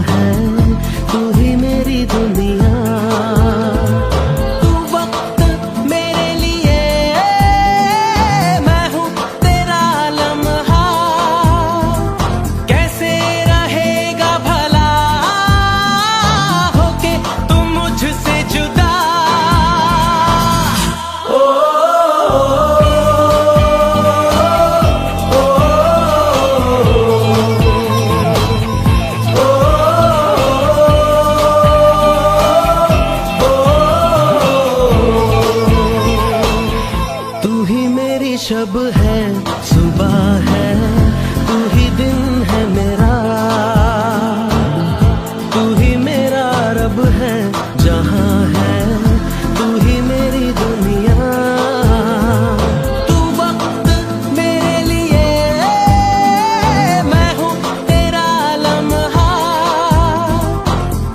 है, तू ही मेरी दुनिया। तू वक्त मेरे लिए, मैं हूँ तेरा लम्हा। कैसे रहेगा भला होके तू मुझसे जुदा। तू ही मेरी शब है, सुबह है, तू ही दिन है मेरा। तू ही मेरा रब है, जहां है तू ही मेरी दुनिया। तू वक्त मेरे लिए, मैं हूँ तेरा लम्हा।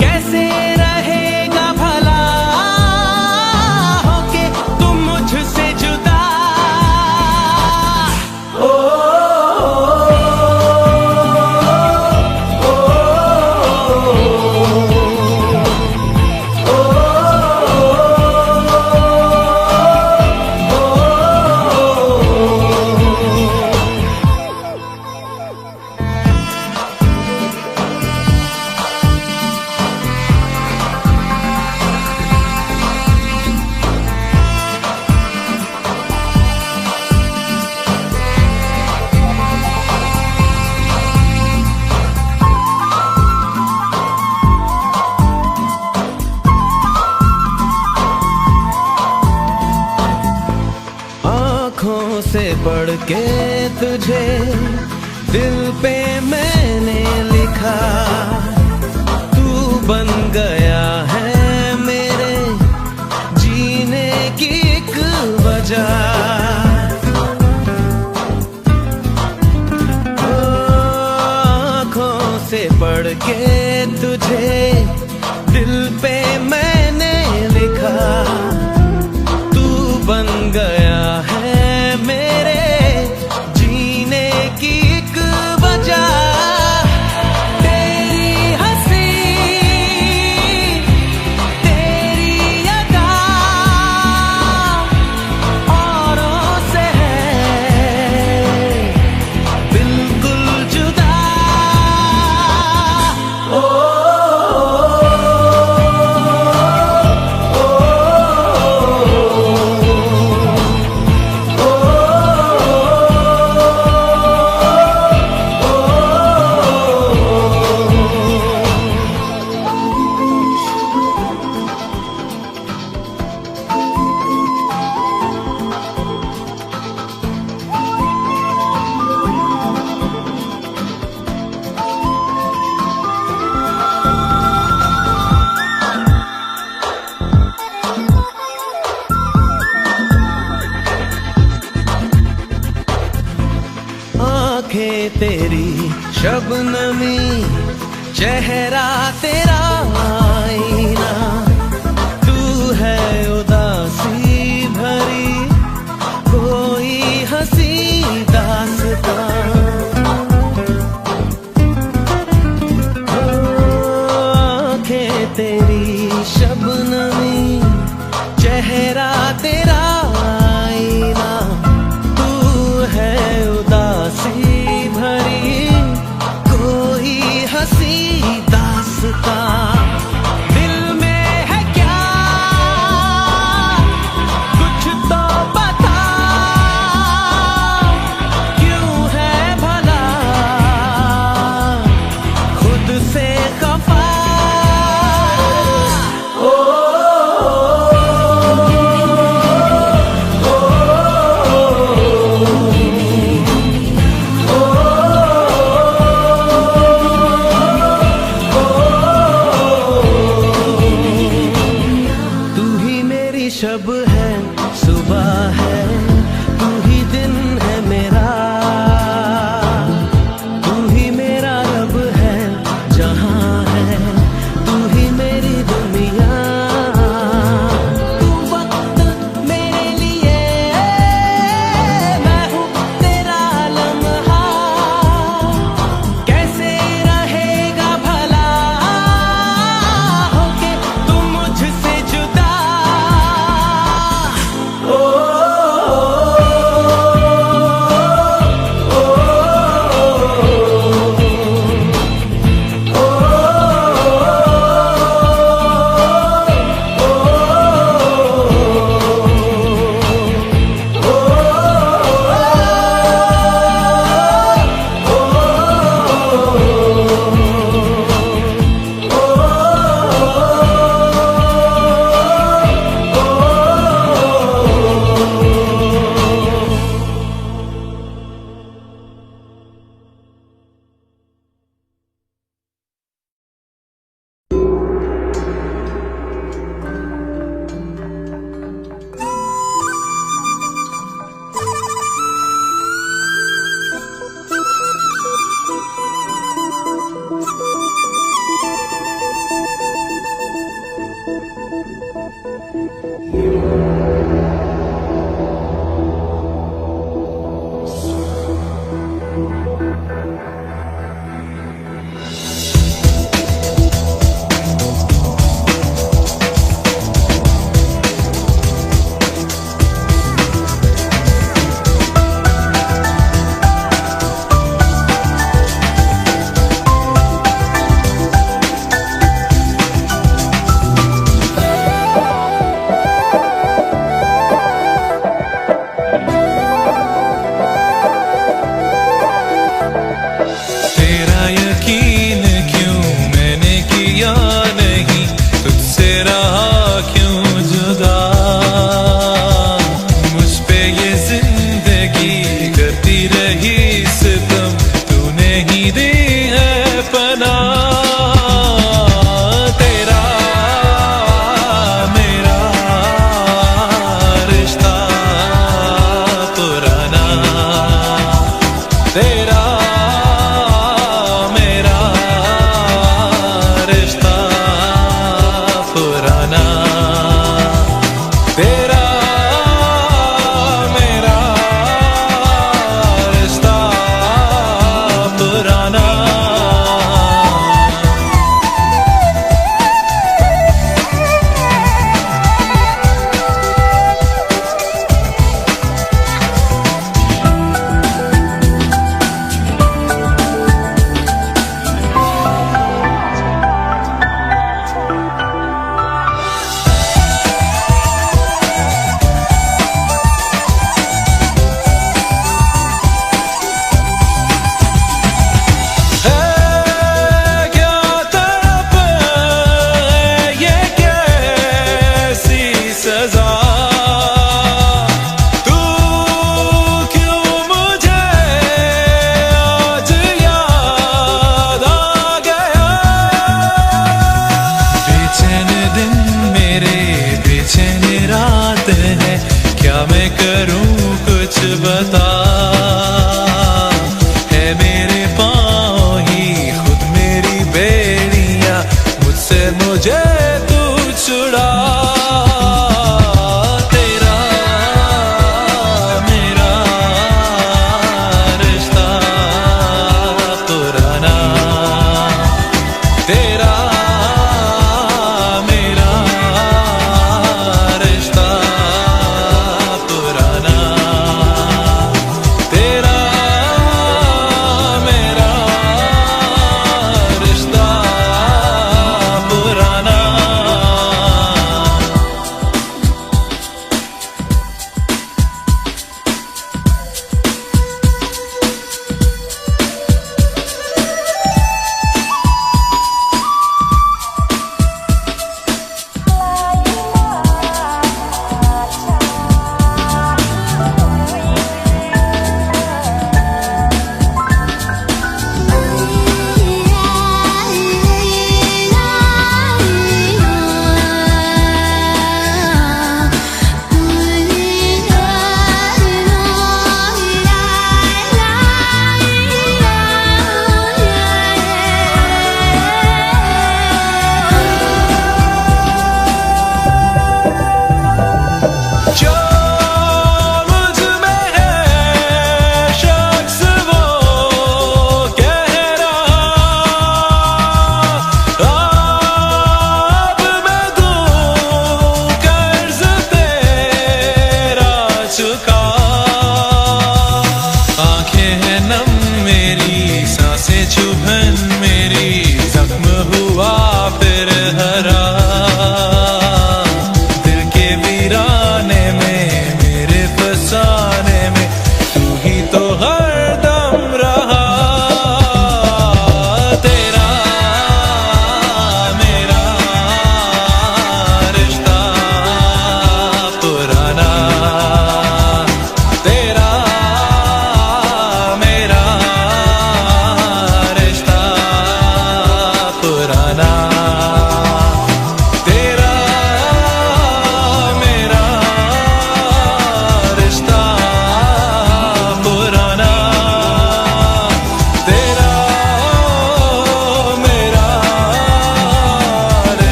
कैसे रहेगा भला होके तुम मुझसे जुदा। आँखों से पढ़ के तुझे दिल पे मैंने लिखा। तू बन गया है मेरे जीने की एक वजह। आँखों से पढ़ के तुझे दिल पे मैंने लिखा। तू बन गया है मेरे जीने की एक वजह। तेरी हंसी, तेरी अदा औरों से है बिल्कुल जुदा। आँखें तेरी शबनमी, चेहरा तेरा आईना। तू है उदासी भरी कोई हंसी दास्तां। आँखें तेरी शबनमी, चेहरा तेरा आईना। तू है उदासी भरी कोई हंसी दास्तां। दिल में है क्या कुछ तो बता, क्यों है भला खुद से खफा। शब है, सुबह है, तू ही दिन है मेरा। तू ही मेरा रब है, जहां है तू ही मेरी दुनिया। तू वक्त मेरे लिए, मैं हूँ तेरा लम्हा। कैसे रहेगा भला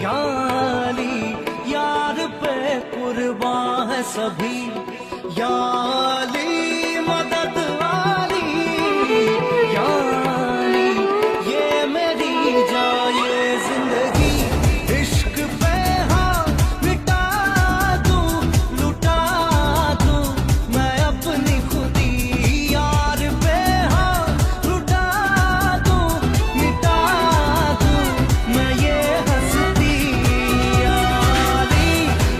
याली यार पे कुर्बान है सभी, याली मदद वाली, याली ये मेरी जाए जिंदगी। इश्क पे हाँ मिटा दूं, लुटा दूं मैं अपनी खुदी, यार पे हाँ लुटा दूं, मिटा दूं मैं ये हंसती। याली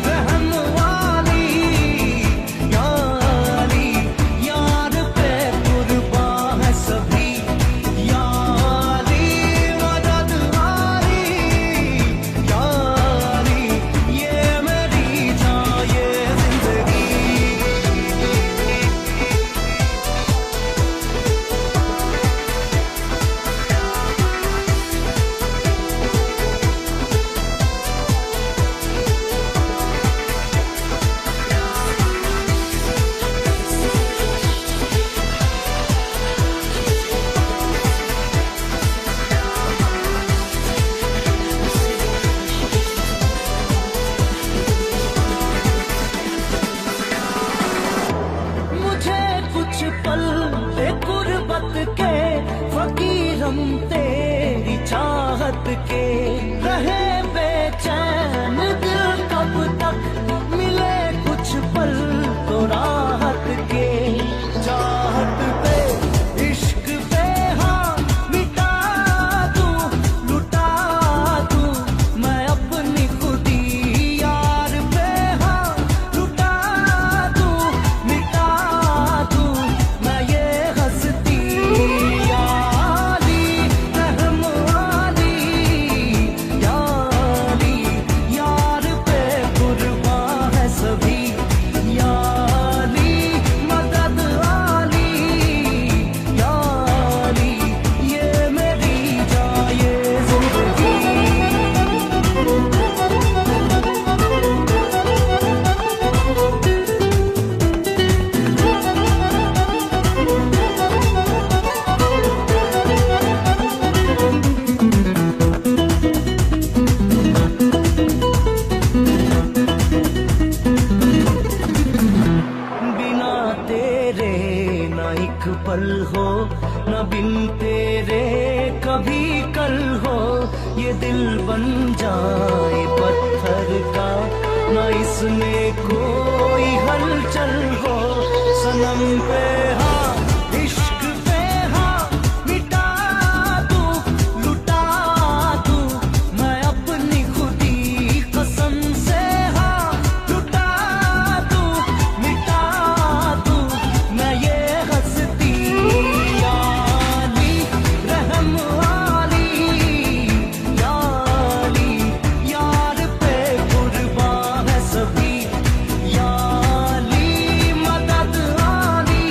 रहम वाली, याली यार पे कुर्बान है सभी, याली मदद वाली, याली ये मेरी जाए जिंदगी। मुझे कुछ पल दे गुर्बत के, फकीरम तेरी चाहत के, रहे बेचैन दिल कब तक, मिले कुछ पल तो राहत के। चाहत पे इश्क पे हाँ मिटा दूं, लुटा दूं मैं अपनी खुदी, यार पे हाँ लुटा दूं, मिटा दूं मैं ये हंसती। याली रहम वाली, याली यार पे कुर्बान है सभी, याली मदद वाली, याली ये मेरी जाए जिंदगी। बिना तेरे ना एक पल हो, ना बिन तेरे कभी कल हो, ये दिल बन जाए पत्थर का, ना इसमें कोई हलचल हो। सनम पे हाँ इश्क पे हाँ मिटा दूं, लुटा दूं मैं अपनी खुदी, कसम से हाँ लुटा दूं, मिटा दूं मैं ये हंसती। याली रहम वाली, याली यार पे कुर्बान है सभी, याली मदद वाली,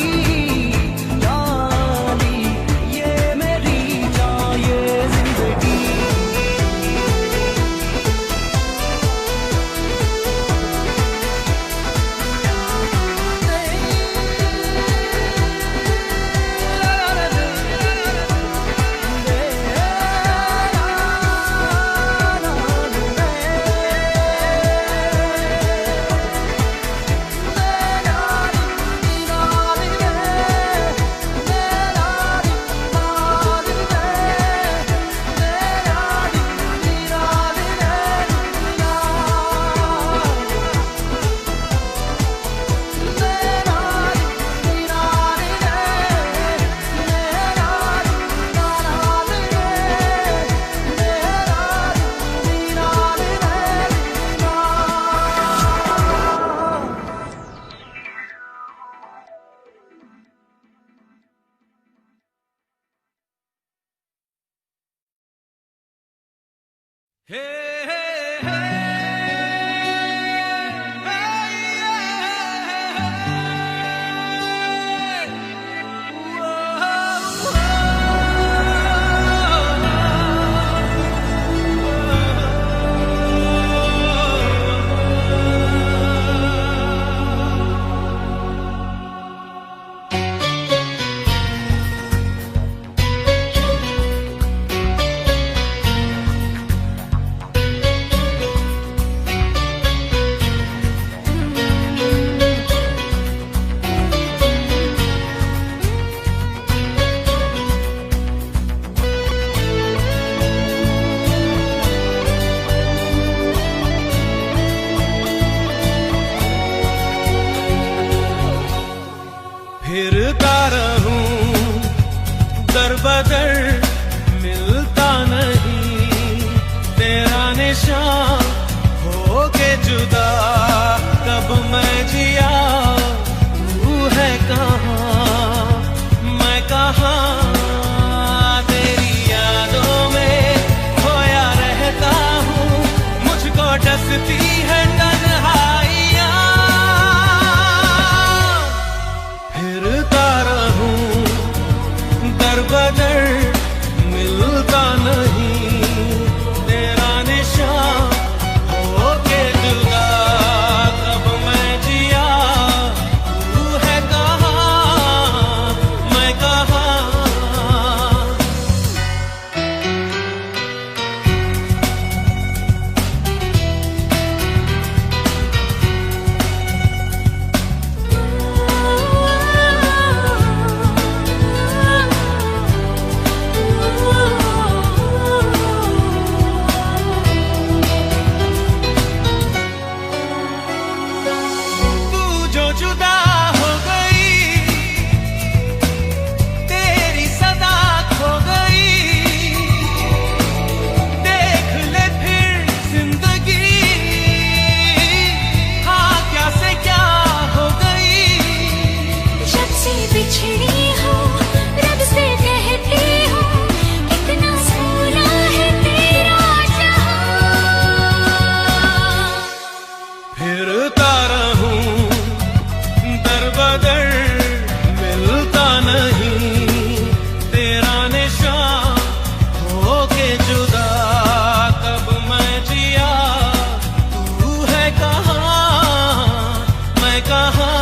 निशान हो के जुदा कब मैं जिया, तू है कहाँ मैं कहाँ, तेरी यादों में खोया रहता हूँ, मुझको डसती है तन्हाइयाँ, फिरता रहूं दर बदर मिलता नहीं तेरा निशान हो के जुदा कब मैं जिया, तू है कहाँ मैं कहाँ। जुदा हो गई तेरी सदा खो गई, देख ले फिर जिंदगी हाँ क्या से क्या हो गई, जब से बिछड़ी हो रब से कहती हो कितना सोना है तेरा जहां, फिरता रहूं दर बदर मिलता नहीं तेरा निशान हो के जुदा कब मैं जिया, तू है कहाँ मैं कहाँ।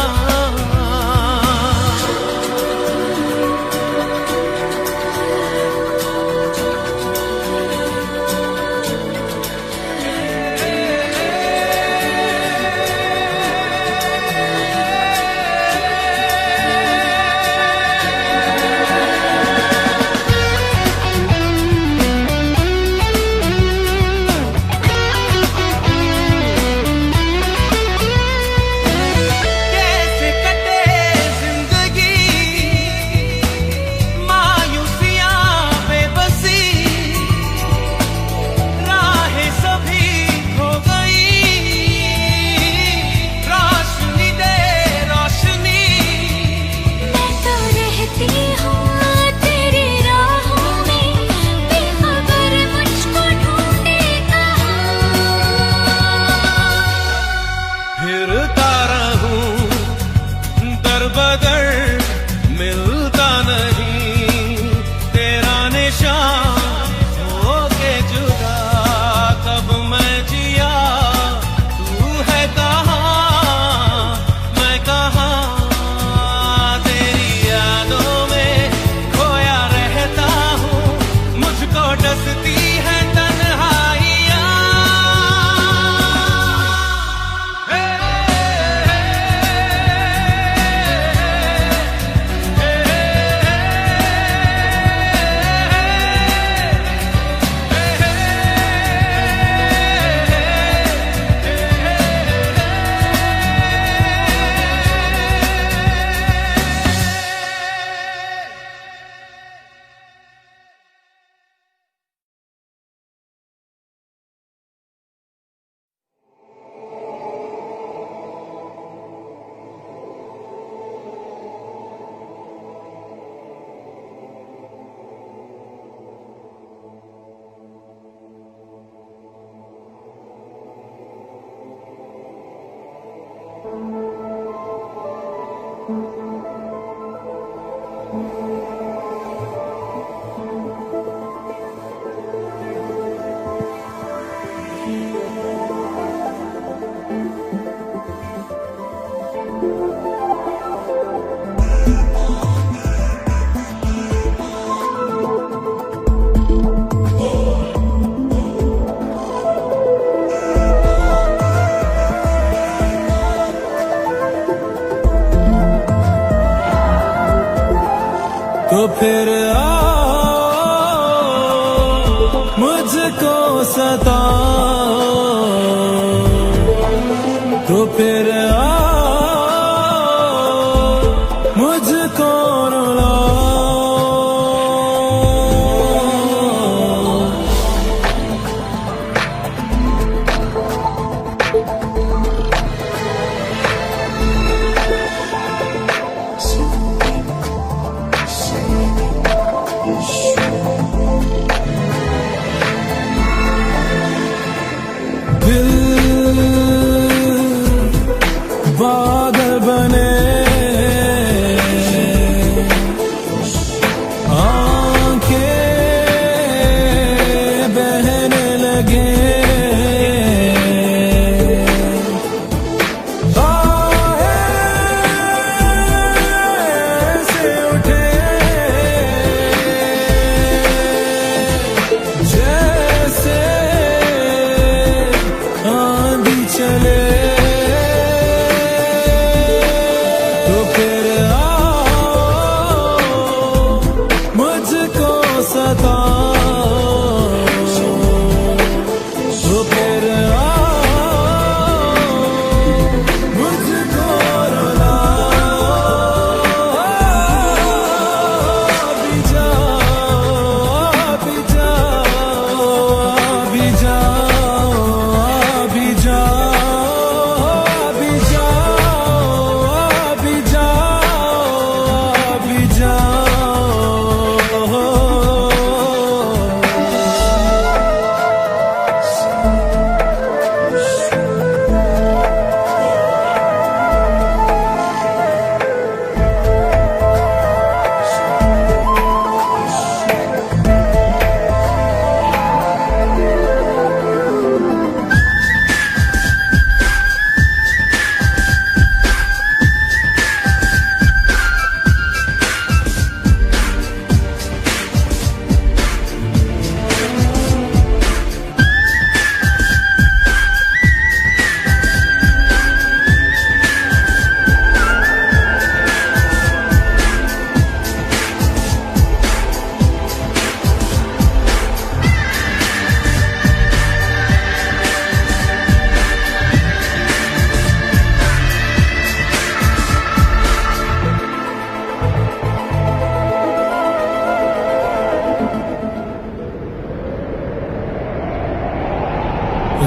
कैसे कटे जिंदगी मायूसियां बेबसी, राहें सभी खो गई, रोशनी दे रोशनी, मैं तो रहती हूँ तेरी राहों में बेखबर मुझको ढूंढे कहाँ, फिरता रहूं दर बदर मिलता नहीं तेरा निशान हो के जुदा कब मैं जिया, तू है कहाँ मैं कहाँ, तेरी यादों में खोया रहता हूँ, मुझको डसती है तन्हाइयाँ। तो फिर आओ मुझको सताओ, तो फिर आओ मुझको रुलाओ। दिल बादल बने, आंखें बहने लगे, ऐसे उठे जैसे आंधी चले। तो फिर आओ मुझको सताओ, तो फिर आओ मुझको रुलाओ। अभी जाओ, अभी जाओ, अभी जाओ, अभी जाओ, अभी जाओ, अभी जाओ, अभी जाओ।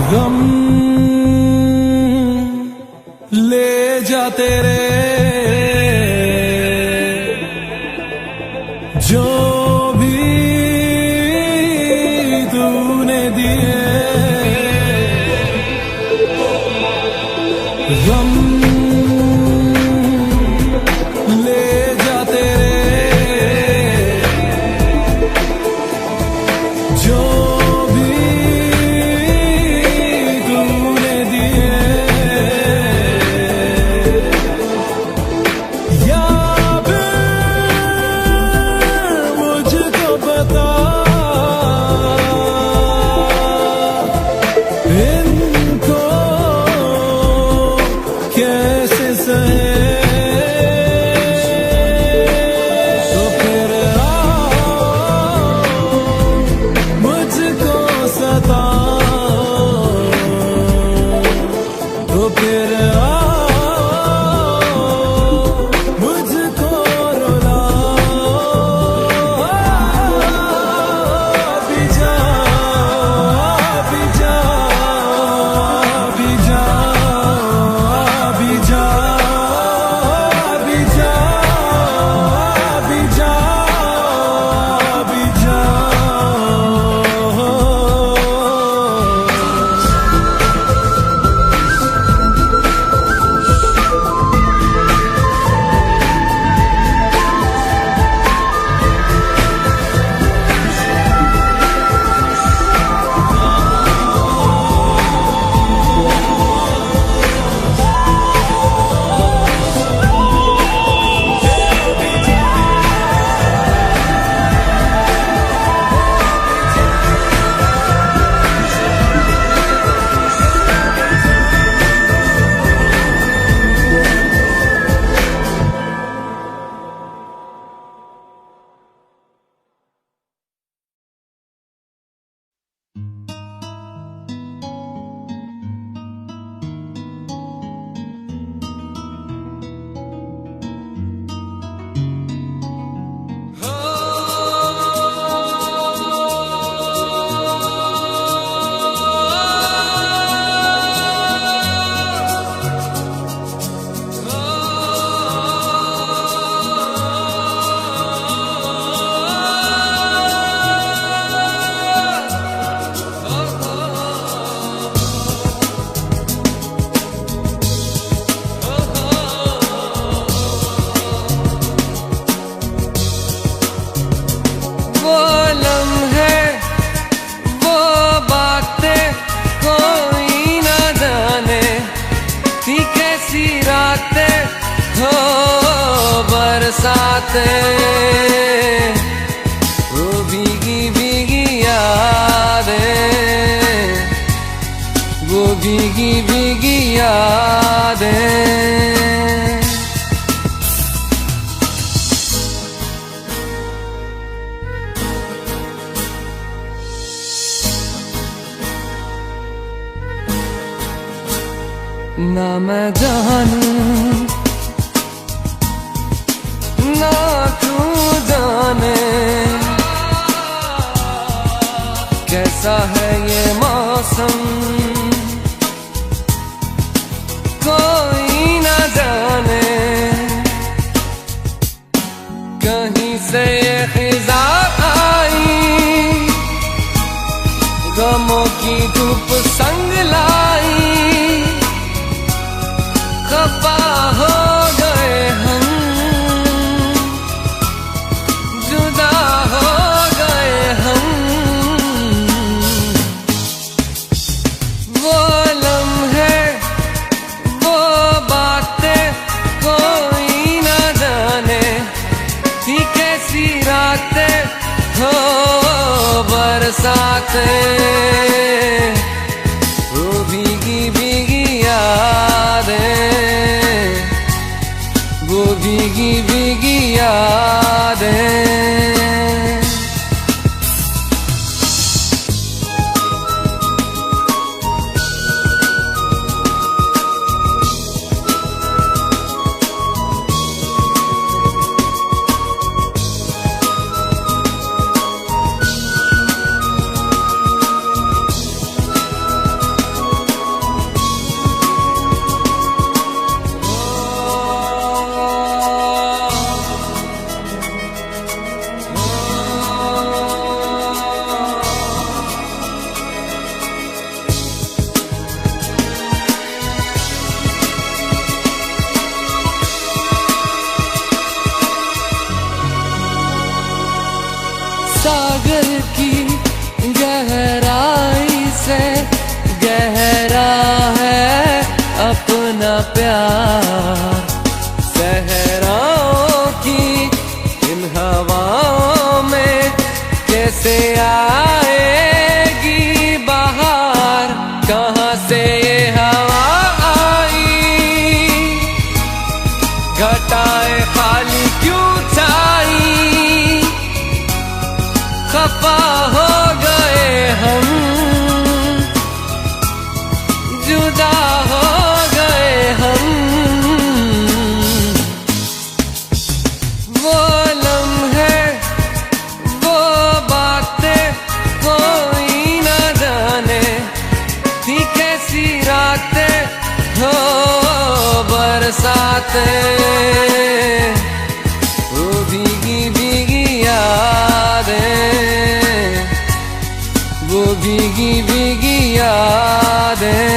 गम ले जा तेरे जो भी तूने दिए, गम ले जा तेरे जो बरसाते, वो भीगी भीगी यादें, वो भीगी भीगी यादें। ना मैं जानूं ना तू जाने, कैसा है ये मौसम कोई ना जाने। कहीं से ये खिज़ा आई, गमों की धूप संग लाई, खफा हो गए हम, जुदा हो गए हम। वो लम्हे वो बातें कोई ना जाने, थी कैसी रातें हो बरसाते, वो भीगी भीगी यादें, वो भीगी भीगी यादें। सागर की गहराई से गहरा है अपना प्यार, सहराओं की इन हवाओं में कैसे आएगी बहार। कहाँ से ये हवा आई, घटाएं खाली क्यों छाई, खफा हो गए हम, जुदा हो गए हम। वो लम्हे वो बातें कोई ना जाने, थी कैसी रातें हो बरसाते, वो भीगी भीगी यादें, वो भीगी भीगी यादें।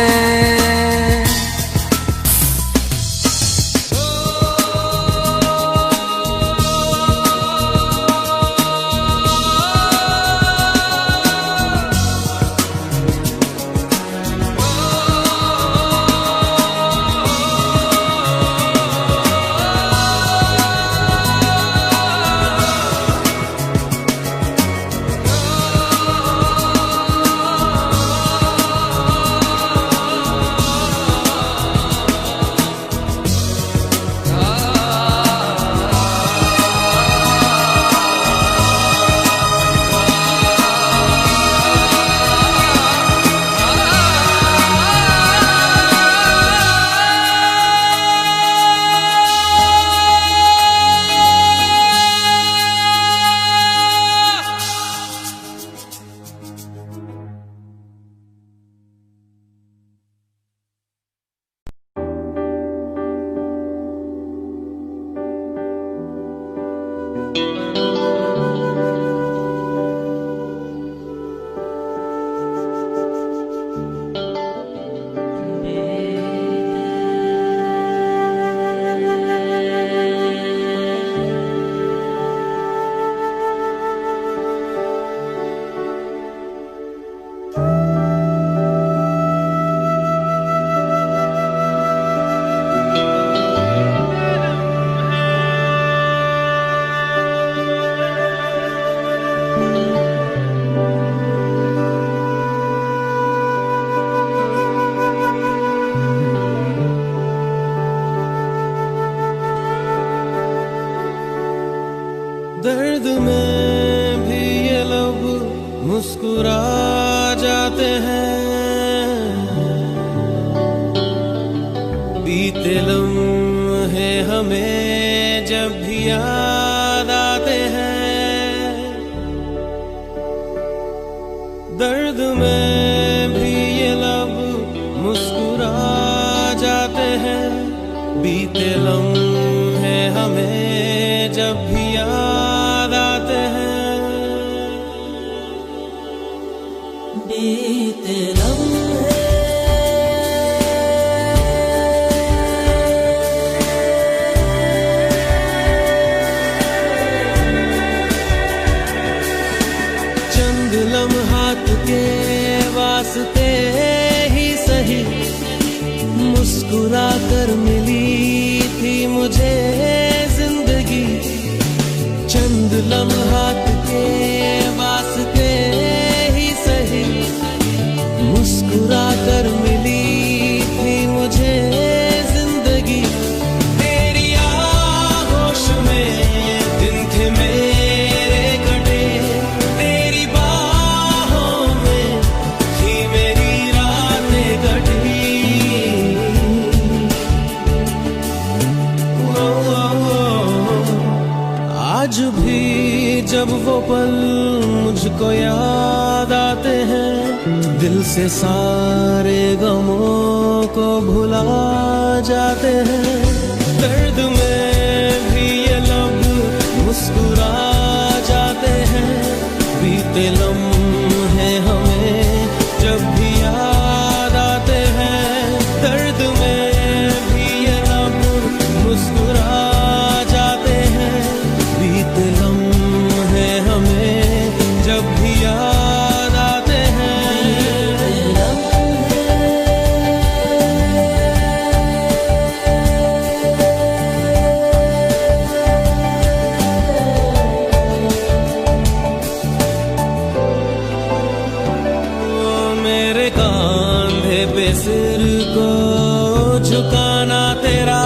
मुस्कुरा जाते हैं, बीते लम्हे हमें जब भी याद आते हैं, दर्द में भी ये लब मुस्कुरा जाते हैं, बीते लम्हे हमें जब भी याद आते हैं, बीते लम्हे चंद लम्हात के वास्ते ही सही मुस्कुरा कर मिली थी मुझे जिंदगी, चंद लम्हात के वास्ते ही सही मुस्कुरा कर मिली थी मुझे जिंदगी, तेरी आगोश में दिन थे मेरे कटे, तेरी बाहों में थी मेरी रातें कटी, आज भी जब वो पल मुझको याद आते हैं, दिल से सारे गमों को भुला जाते हैं, दर्द में भी ये लब मुस्कुरा जाते हैं, बीते लम्हे हमें जब भी याद आते हैं, दर्द में भी ये लब मुस्कुरा जाते हैं, बीते लम्हे हमें जब भी याद आते हैं, मेरे कांधे पे सिर को झुकाना तेरा,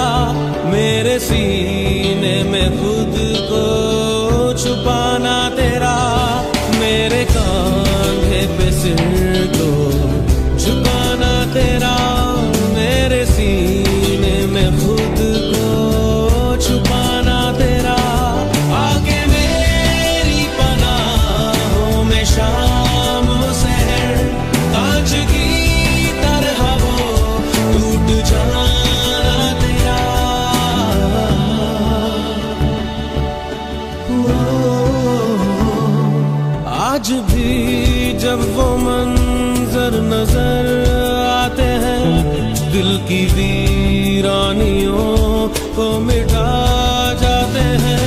मेरे सीने में खुद को छुपाना तेरा, मेरे कांधे पे सिर को झुकाना तेरा, मेरे सीने में खुद को छुपाना तेरा, आगे मेरी पनाहों में शाम सहर कांच की तरह वो टूट जाना तेरा, आज भी जब वो मंजर नजर आते हैं, दिल की वीरानियों को मिटा जाते हैं,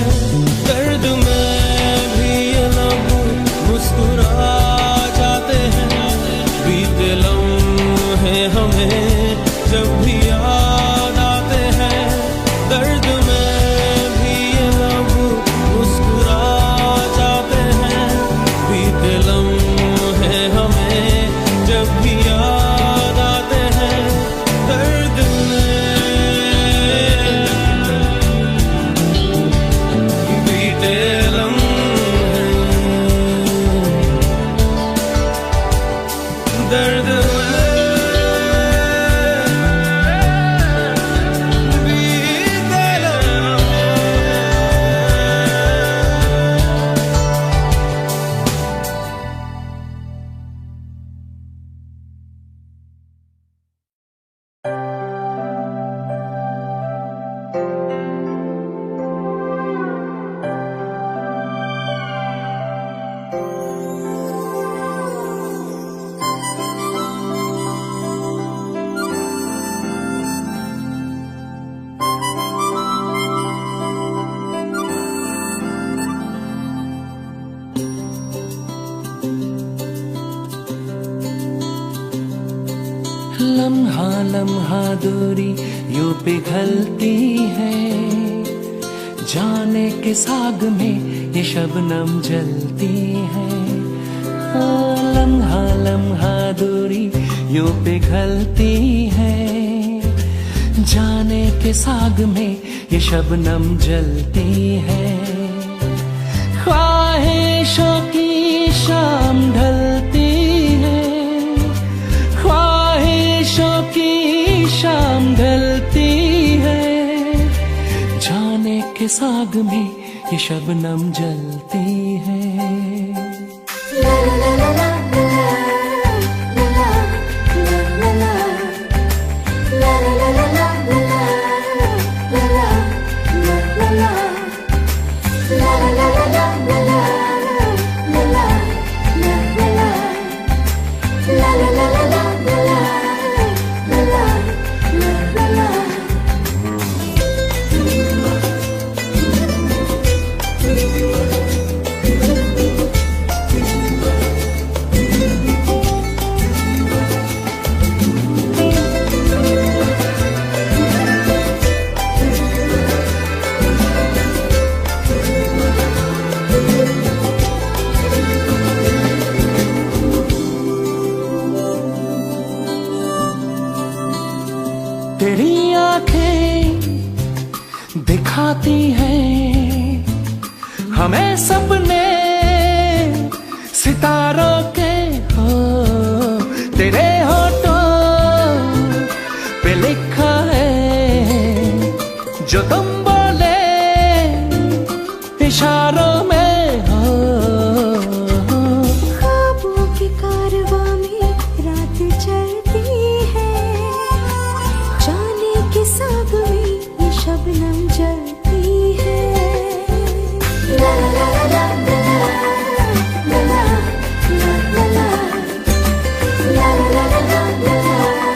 दर्द में भी ये लब मुस्कुरा जाते हैं, बीते लम्हे हमें जब भी याद आते हैं, दर्द में भी ये लब मुस्कुरा जाते हैं, बीते लम्हे हमें जब भी याद आते हैं, दर्द बीते लम्हे दर्द बीते लम्हे। लम्हा लम्हा दूरी यूं पिघलती है, जाने के साग में ये शबनम जलती है, लम्हा लम्हा दूरी यूं पिघलती है, जाने के साग में ये शबनम जलती है, ख्वाहिशों की शाम ढलती के साग में ये शबनम जलती है। तेरी आंखें दिखाती हैं हमें सपने सितारों के हो। तेरे होठों पे लिखा है जो तुम बोले इशारों में हो। ख्वाबों की कारवां में रात चलती है, जाने के साग में ये शबनम जलती है। ला ला ला ला ला ला ला ला ला ला ला ला ला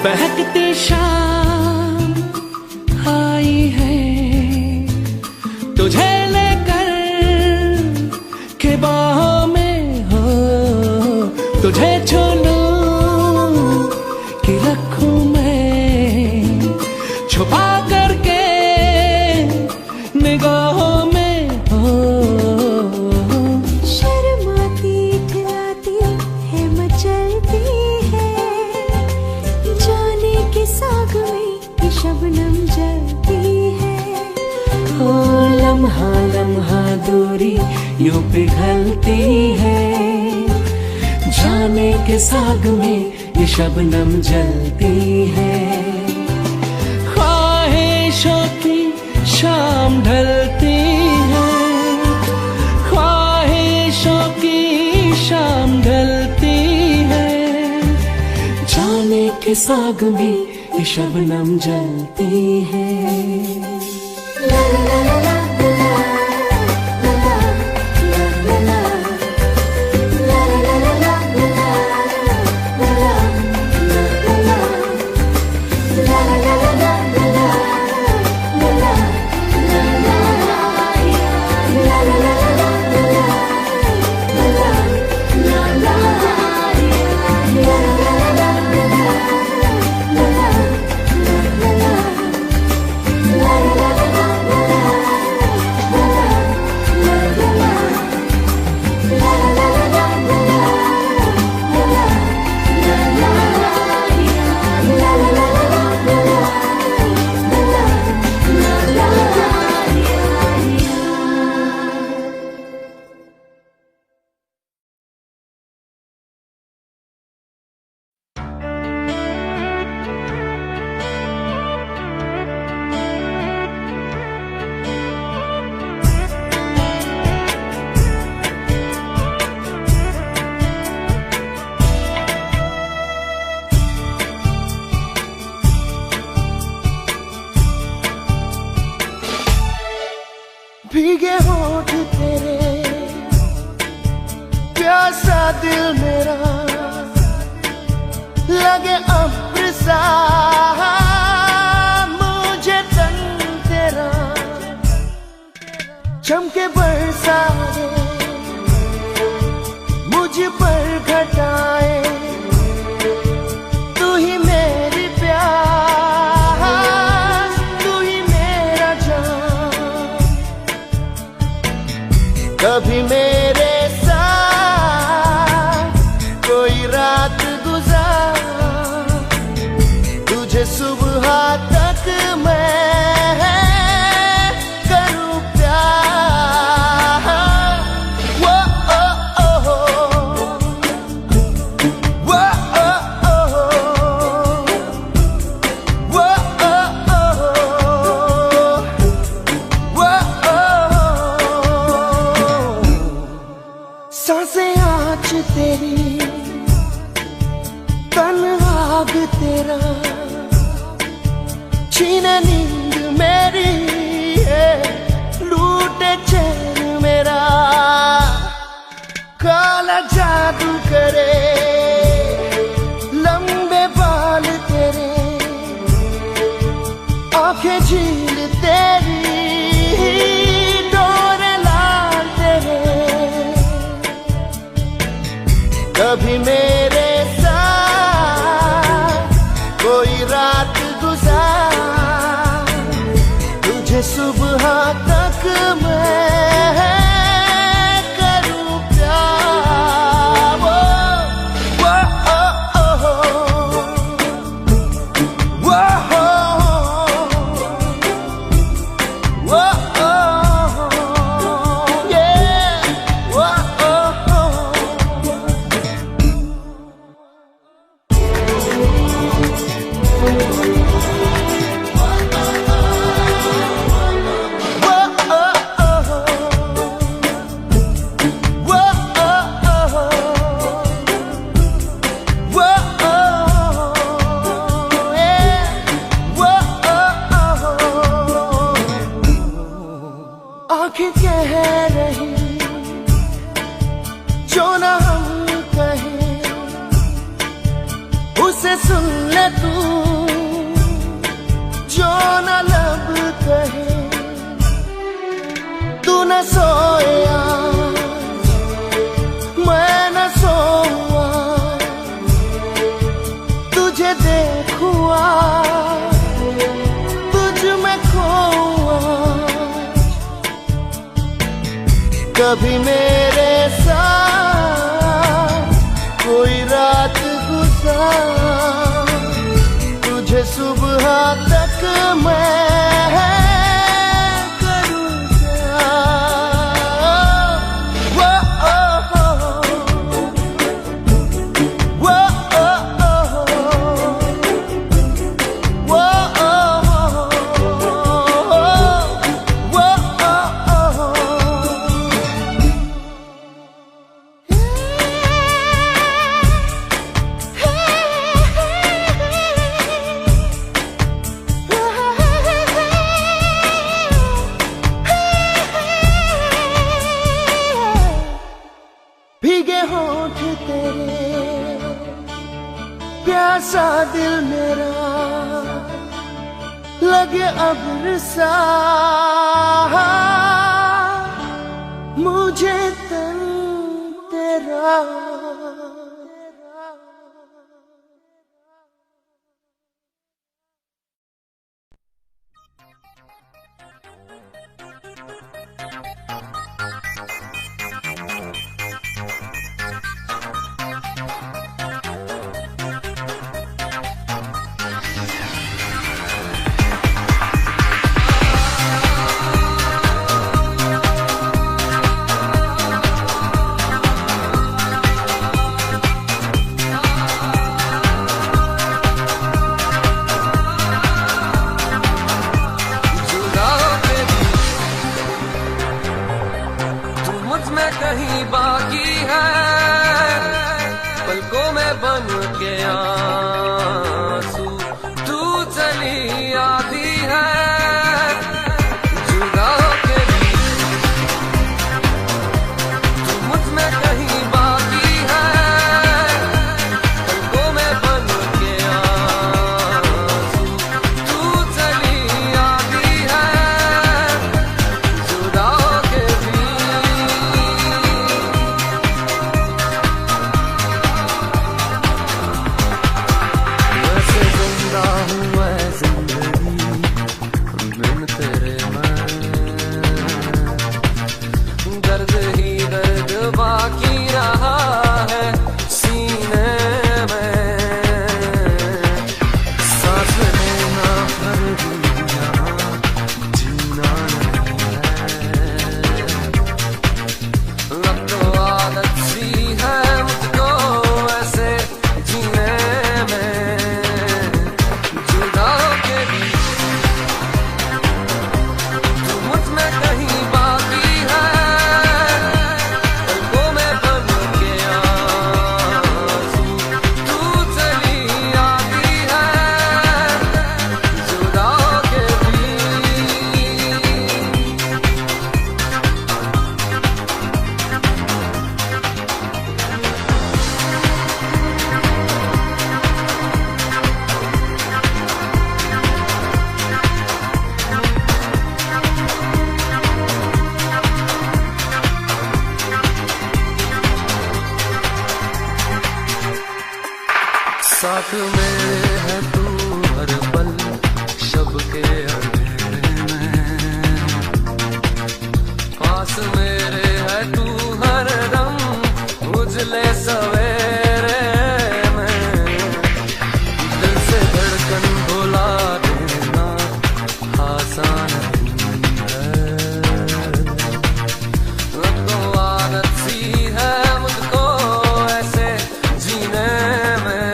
बहकती शाम आई है तुझे लेकर के बाहों में हो। तुझे छू लूं कि रखूं मैं छुपा करके निगाहों में हो। शर्माती इठलाती है मचलती है, जाने के साग में ये शबनम जलती है। ओ लम्हा लम्हा दूरी यूं पिघलती है, जाने के साग में ये शबनम जलती है। ख्वाहिशों की शाम ढलती है, ख्वाहिशों की शाम ढलती है, जाने के साग में ये शबनम जलती है। ला ला ला ला ला भीगे होठ तेरे, प्यासा दिल मेरा, लगे अब्र सा मुझे तन तेरा। चमके बरसाए मुझ पर घटाए, तू ही मेरी प्यास, तू ही मेरा जान। कभी मेरे साथ कोई रात गुजार, तुझे सुबह तक मैं करूं प्यार। वो ओ ओ वो ओ ओ वो ओ वो सांसें आज तेरी, तन आग तेरा, छीने नींद मेरी है, लूटे चैन मेरा। काला जादू करे लंबे बाल तेरे, आंखें झील तेरी, डोरे लाल तेरे। कभी मेरे साथ कोई रात गुजार, तुझे सुबह तक मैं करूं प्यार। वो ओ ओ वो वो yeah वो आंखें कह रही जो न हम कहें, उसे सुन ले तू जो न लब कहे। तू न सोया मैं न सोऊं, तुझे देखूं तुझ में खोऊं। कभी मेरे साथ कोई रात गुजार, तुझे सुबह तक मैं करूं प्यार। वो ओ वो वो भीगे होठ तेरे, प्यासा दिल मेरा, लगे अब्र सा मुझे तन तेरा। साथ मेरे है तू हर पल शब के अंधेरे में, पास मेरे है तू हर दम उजले सवेरे में। दिल से धड़कन भुला देना आसान नहीं है, तो आदत सी है मुझको ऐसे जीने में।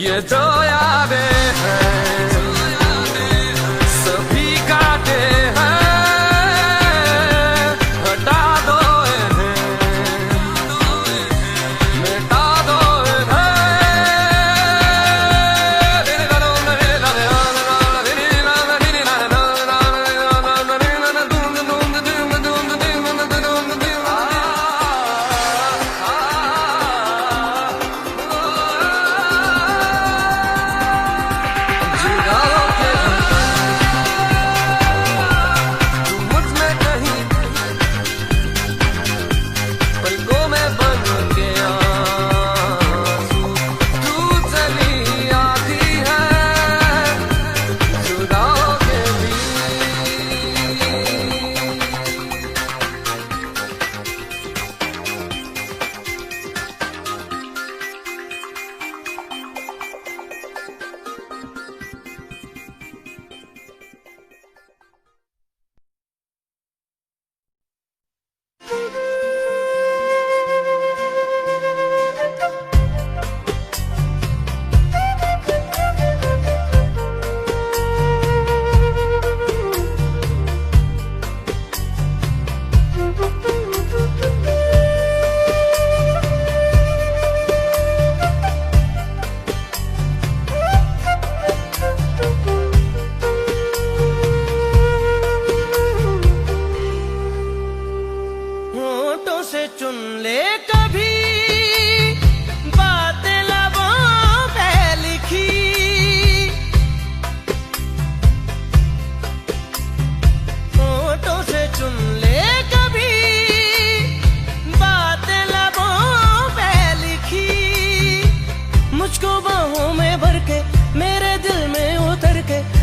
ये जो यादें हैं सभी काटे हैं, हटा दो इन्हें, मिटा दो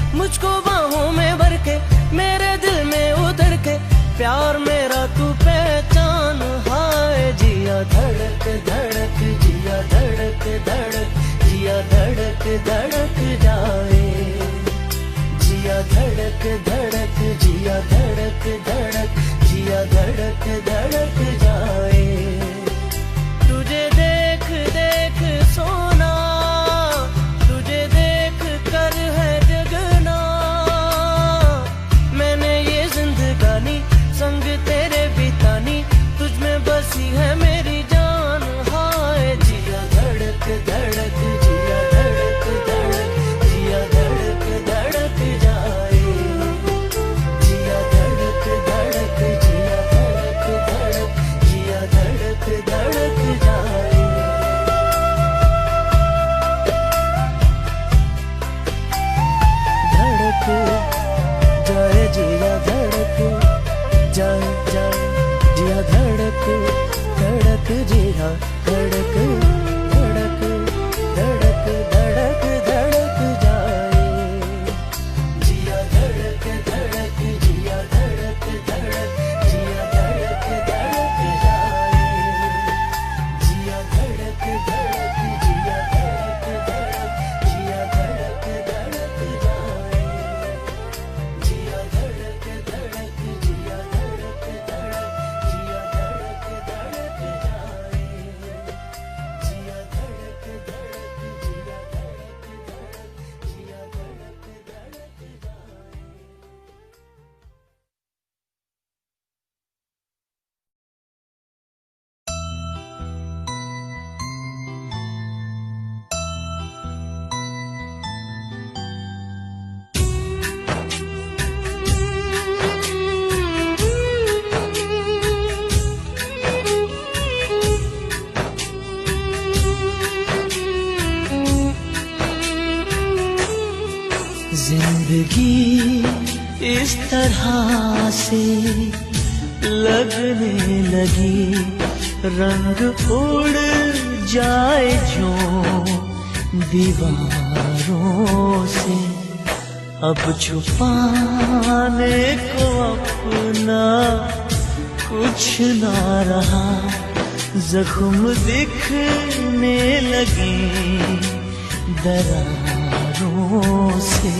मुझको बाहों में भर के, मेरे दिल में उतर के, प्यार मेरा तू पहचान। हाय जिया धड़क धड़क, जिया धड़क धड़क, जिया धड़क धड़क जाए, जिया धड़क धड़क, जिया धड़क धड़क, जिया धड़क धड़क जाए। तुझे देख देख सोना, तुझे देख कर है जगना, मैंने ये जिंदगानी संग तेरे बितानी, तुझ में बसी है मेरी जान। हाय जिया धड़क धड़क, जिया धड़क धड़क, जिया धड़क धड़क जाए, जिया धड़क धड़क, जिया धड़क धड़क, जिया धड़क धड़क जाए। धड़क जाए जिया धड़क जाए जाए, जिया धड़क धड़क, जिया धड़क धड़क धड़क धड़क धड़क जाए, जिया धड़क धड़क, जिया धड़क धड़क, जिया धड़क धड़क जाए, जिया धड़क धड़क, जिया धड़क धड़क, जिया धड़क धड़क जाए, जिया धड़क धड़क, जिया धड़क धड़क, जिया धड़क धड़क जाए, जिया धड़क धड़क, जिया धड़क धड़क, जिया धड़क धड़क जाए। जिंदगी इस तरह से लगने लगी, रंग उड़ जाए जो दीवारों से। अब छुपाने को अपना कुछ ना रहा, जख्म दिखने लगे दरारों से।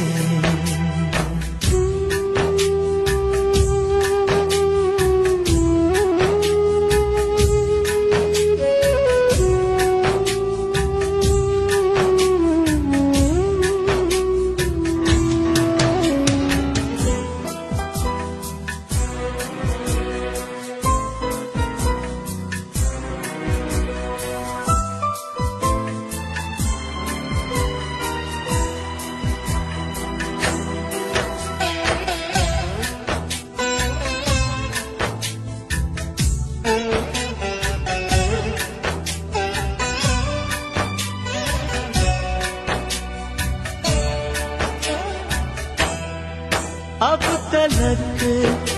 अब तलक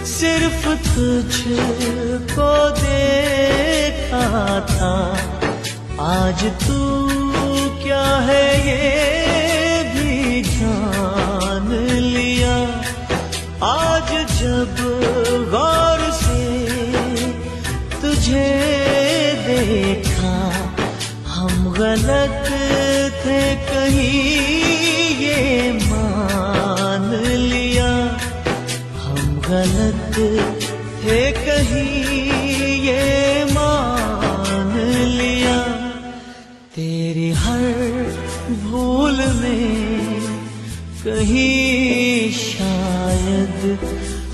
सिर्फ तुझको देखा था, आज तू क्या है ये भी जान लिया। आज जब गौर से तुझे देखा, हम गलत थे कहीं ये मान लिया। गलत थे कहीं ये मान लिया। तेरी हर भूल में कहीं शायद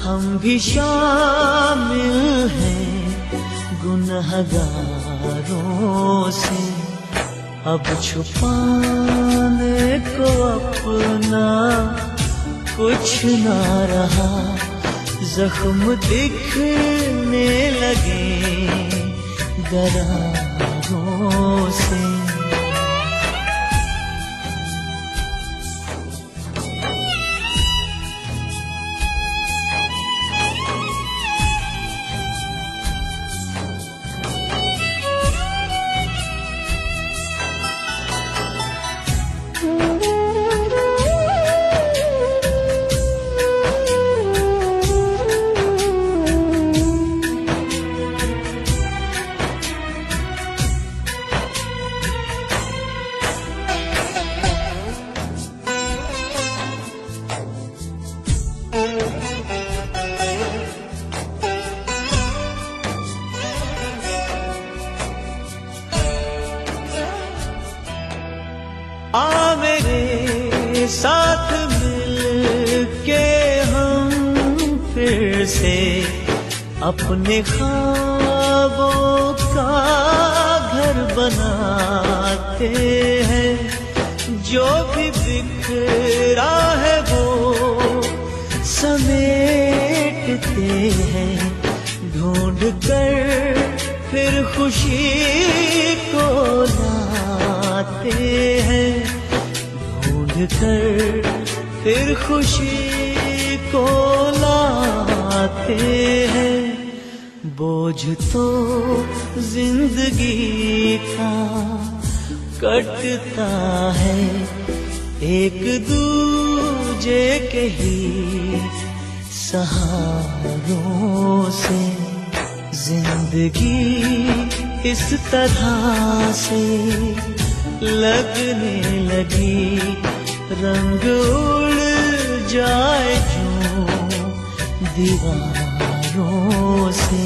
हम भी शामिल हैं गुनहगारों से। अब छुपाने को अपना कुछ ना रहा, जख्म दिखने लगे दरारों से। आ मेरे साथ मिल के हम फिर से अपने ख्वाबों का घर बनाते हैं। जो भी बिखरा है वो समेटते हैं, ढूंढ कर फिर खुशी को लाते हैं। ढूंढ कर फिर खुशी को लाते हैं। बोझ तो जिंदगी का कटता है, एक दूजे के ही सहारों से। जिंदगी इस तरह से लगने लगी, रंग उड़ जाए जो दीवारों से।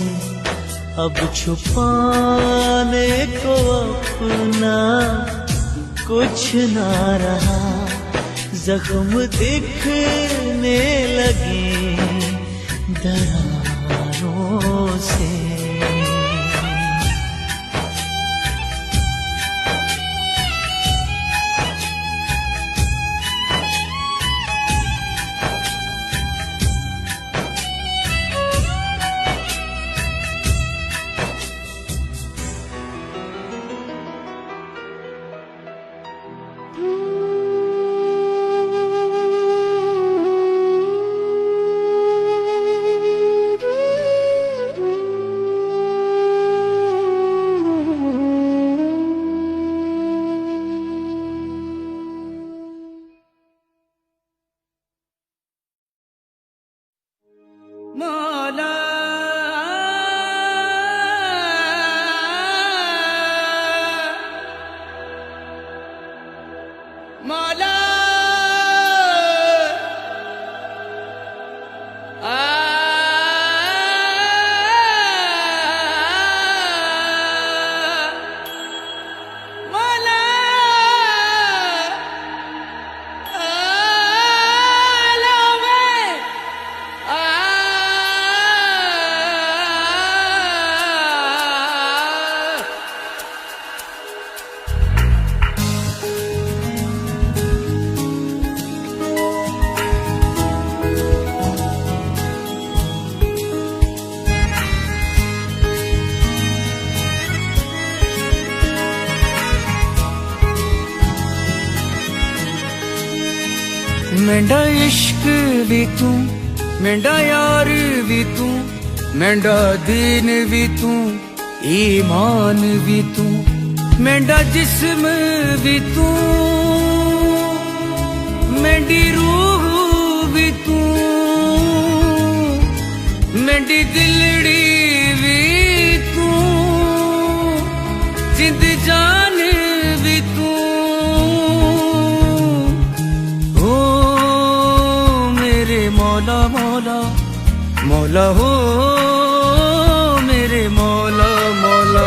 अब छुपाने को अपना कुछ ना रहा, जख्म दिखने लगे दरारों से। मौला मौला मेंढा इश्क भी तू मेंढा यार भी तू मेंढा दीन भी तू ईमान भी तू मेंढा जिस्म भी तू मेंढी रूह भी तू मेंढी दिलड़ी भी तू जिंद जान भी तू मौला मौला मौला हो मेरे मौला मौला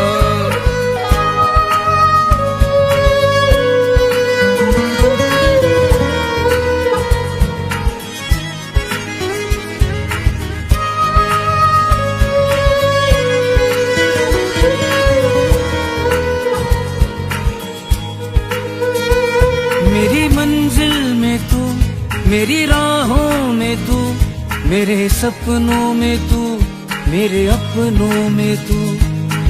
मेरी मंजिल में तू मेरी राहों में तू मेरे सपनों में तू मेरे अपनों में तू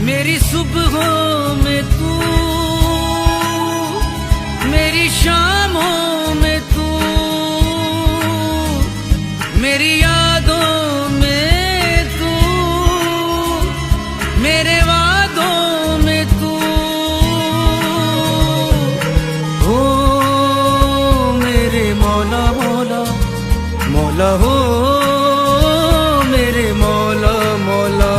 मेरी सुबहों में तू मेरी शामों में तू मेरी यादों में तू मेरे वादों में तू हो मेरे मौला मौला मौला हो मेरे मौला मौला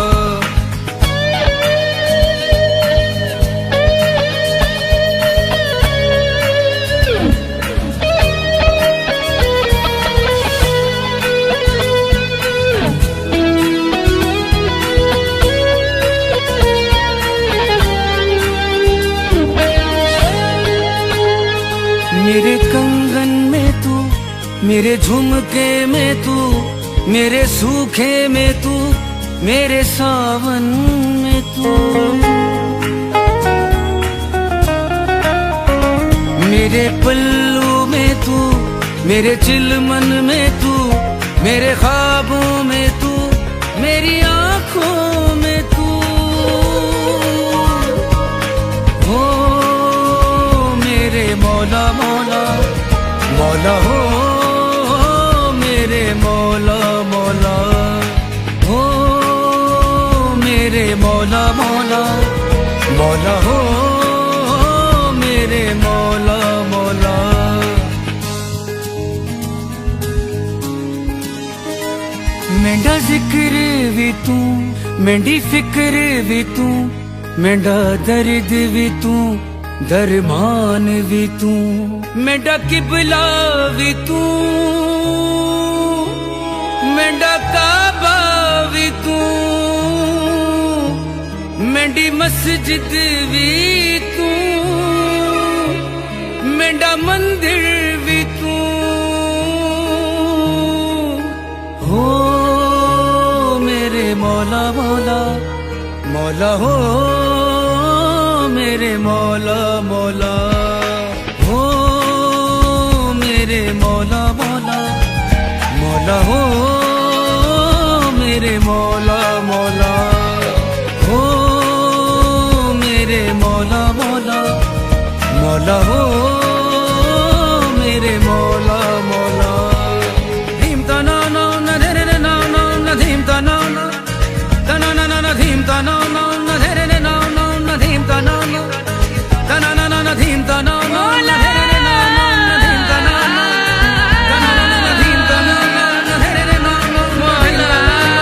मेरे कंगन में तू मेरे झुमके में तू मेरे सूखे में तू मेरे सावन में तू मेरे पल्लू में तू मेरे चिलमन में तू मेरे ख्वाबों में तू मेरी आंखों में तू हो मेरे मौला मौला मौला हो मेरे मौला मौला हो मेरे मौला मौला मौला हो मेरे मौला मौला मेंढा जिक्र भी तू मेंढी फिक्र भी तू मेंढा दर्द भी तू दरमान भी तू मेंढा किबला भी तू मेंढा काबा भी तू मेंढी मस्जिद भी तू मेंढा मंदिर भी तू हो मेरे मौला मौला मौला हो मेरे मौला मौला हो मेरे मौला मौला मौला हो मेरे मौला मौला हो मेरे मौला मौला मौला हो मेरे मौला मौला धीम तना ना ना रे रे ना ना ना धीम तना ना तना ना ना धीम तना ना ना रे रे ना ना ना धीम तना ना तना ना ना धीम तना ना ना रे रे ना ना धीम तना ना तना ना ना धीम तना ना रे रे ना ना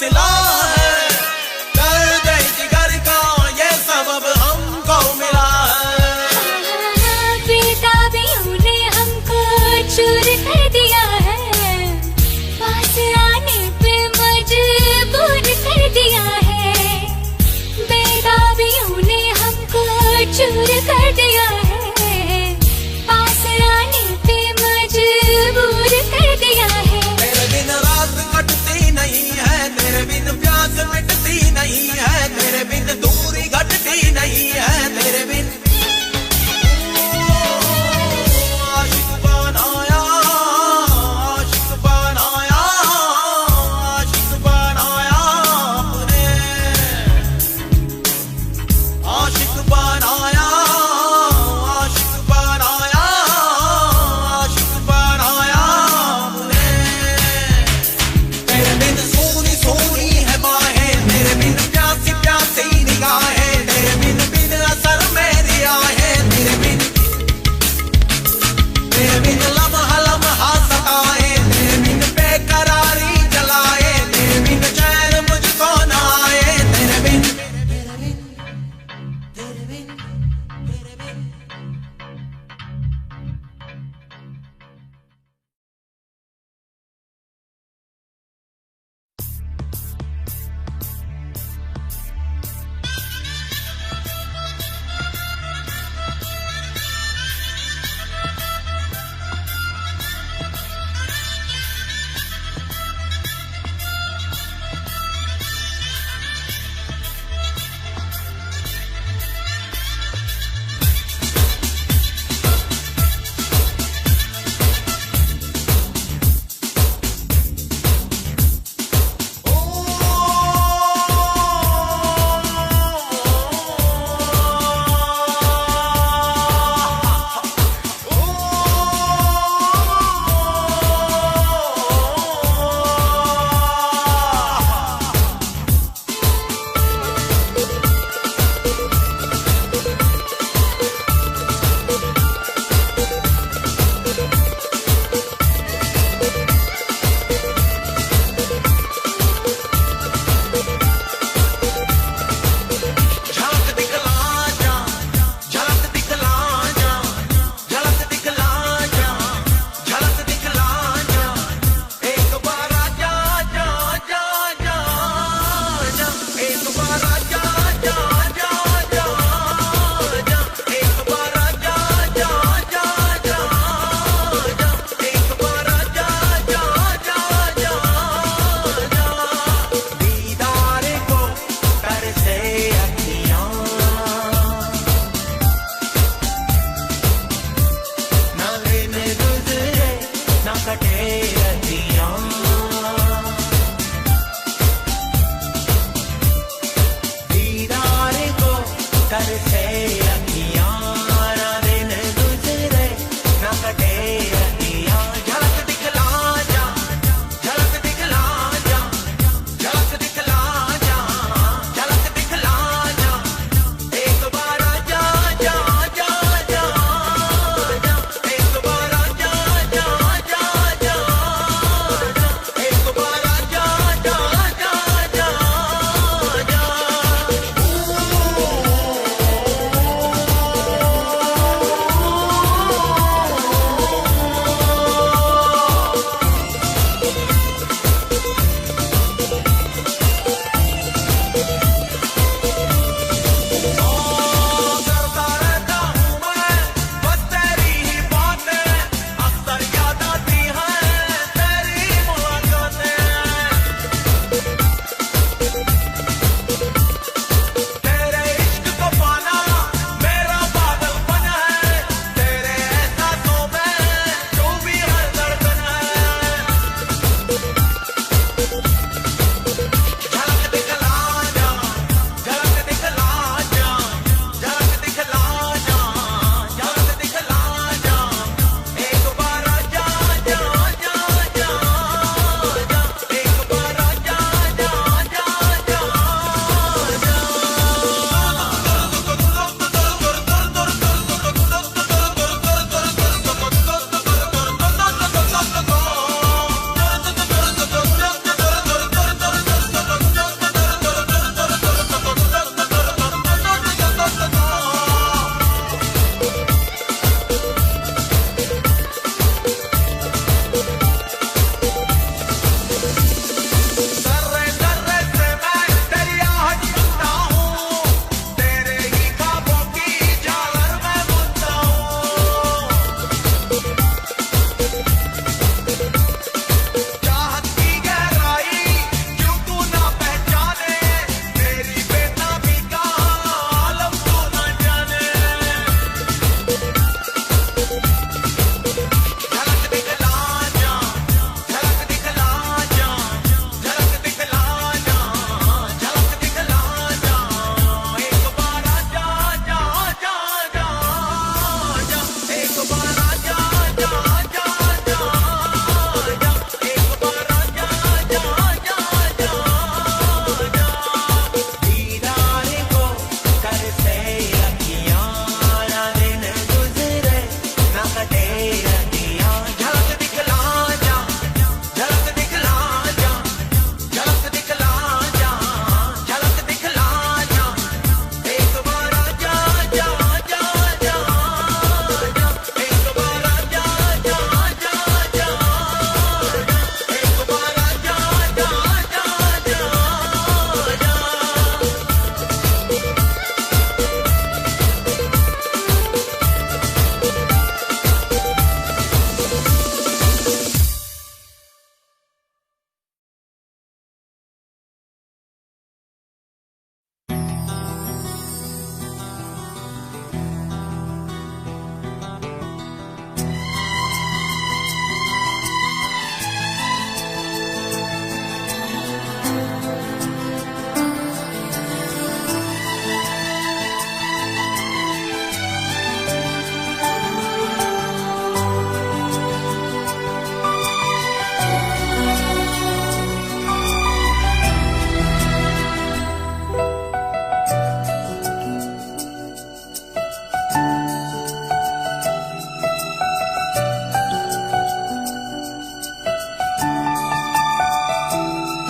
सिला है, दर्द जिगर का ये सबब हमको मिला है। बेताबियों ने हमको चूर कर दिया है, पास आने पे मजबूर कर दिया है। बेताबियों ने हमको चूर कर दिया है, पास आने पे मजबूर कर दिया है। तेरे बिन रात कटती नहीं है, तेरे बिन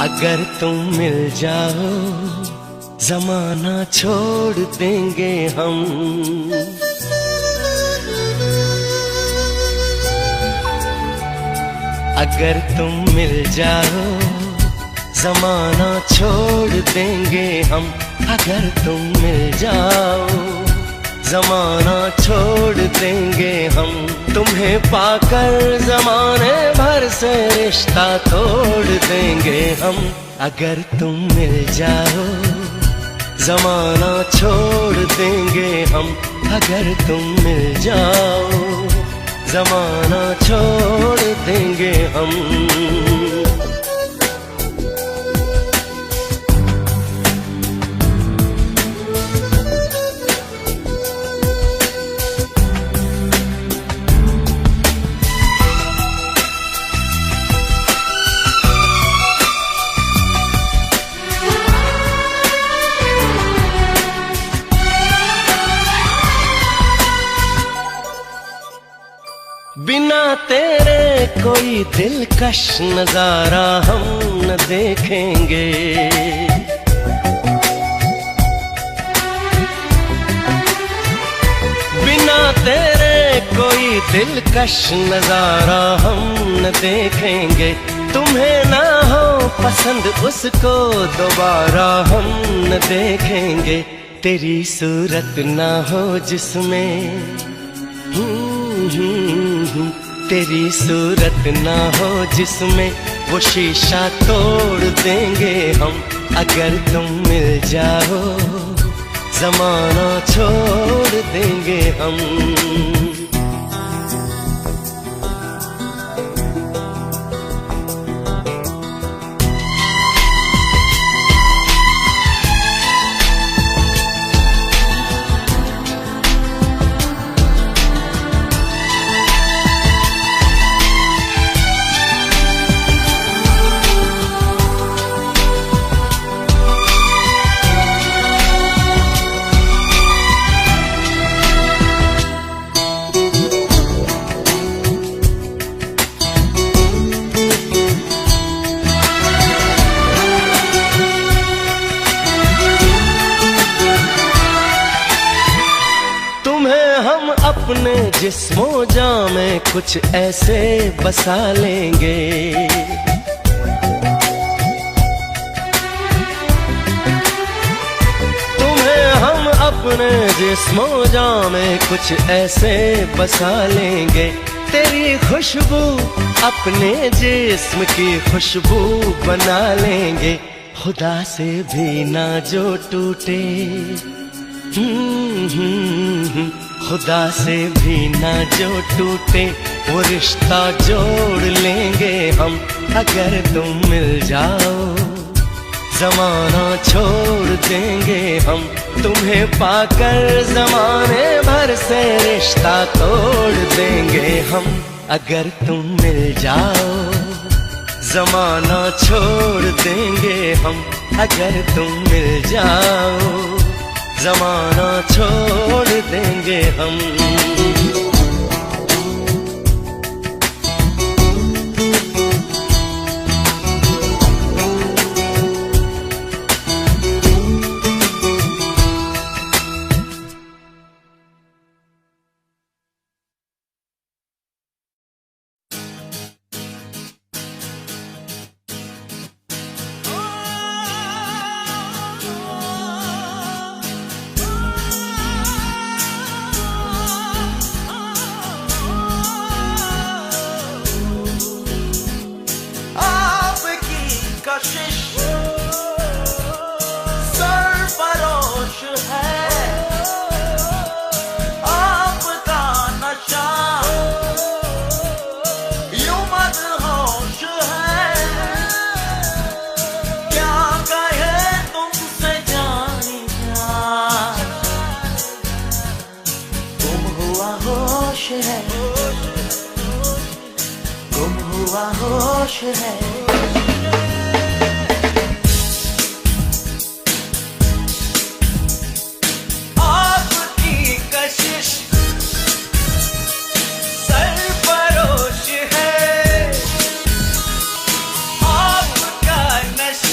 अगर तुम मिल जाओ जमाना छोड़ देंगे हम। अगर तुम मिल जाओ जमाना छोड़ देंगे हम। अगर तुम मिल जाओ जमाना छोड़ देंगे हम। तुम्हें पाकर जमाने भर से रिश्ता तोड़ देंगे हम। अगर तुम मिल जाओ जमाना छोड़ देंगे हम। अगर तुम मिल जाओ जमाना छोड़ देंगे हम। बिना तेरे कोई दिलकश नजारा हम न देखेंगे। बिना तेरे कोई दिलकश नजारा हम न देखेंगे। तुम्हें ना हो पसंद उसको दोबारा हम न देखेंगे। तेरी सूरत ना हो जिसमें तेरी सूरत ना हो जिसमें वो शीशा तोड़ देंगे हम। अगर तुम मिल जाओ जमाना छोड़ देंगे हम। अपने जिस्मो जां में कुछ ऐसे बसा लेंगे। तुम्हें हम अपने जिस्मो जां में कुछ ऐसे बसा लेंगे। तेरी खुशबू अपने जिस्म की खुशबू बना लेंगे। खुदा से भी ना जो टूटे खुदा से भी ना जो टूटे वो रिश्ता जोड़ लेंगे हम। अगर तुम मिल जाओ जमाना छोड़ देंगे हम। तुम्हें पाकर जमाने भर से रिश्ता तोड़ देंगे हम। अगर तुम मिल जाओ जमाना छोड़ देंगे हम। अगर तुम मिल जाओ जमाना छोड़ देंगे हम। होश है आपकी कशिश सरफरोश है आपका नशा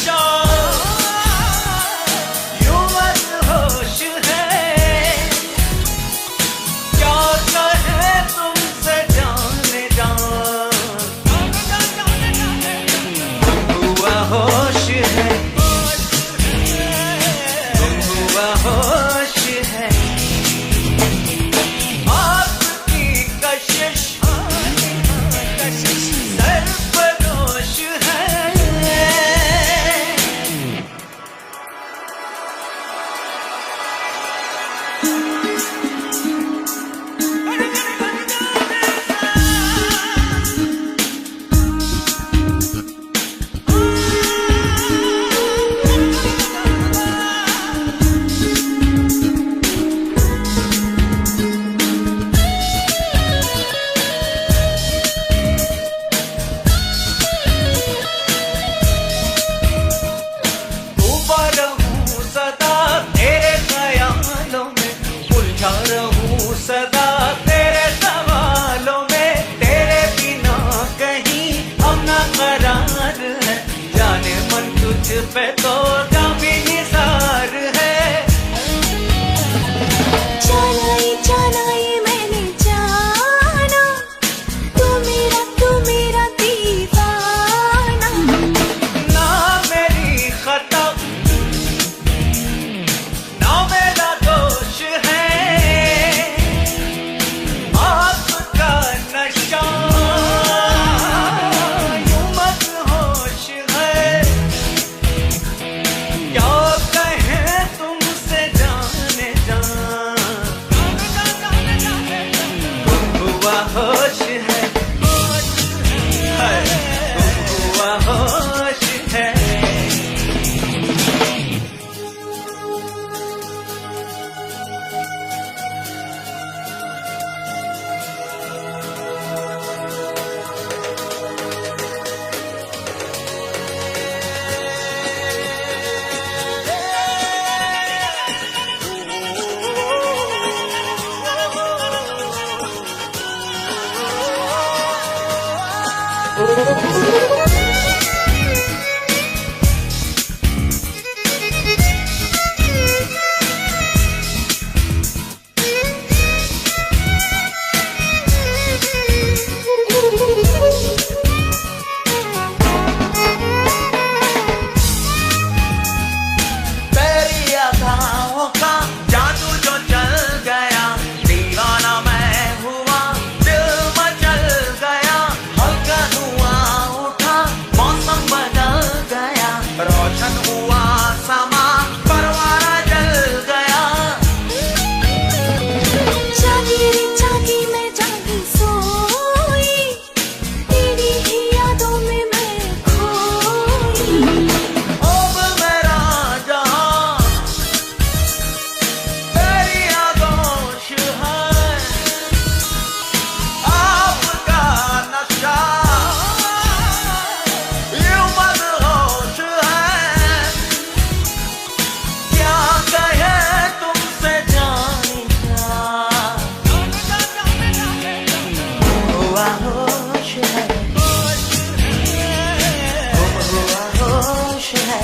है।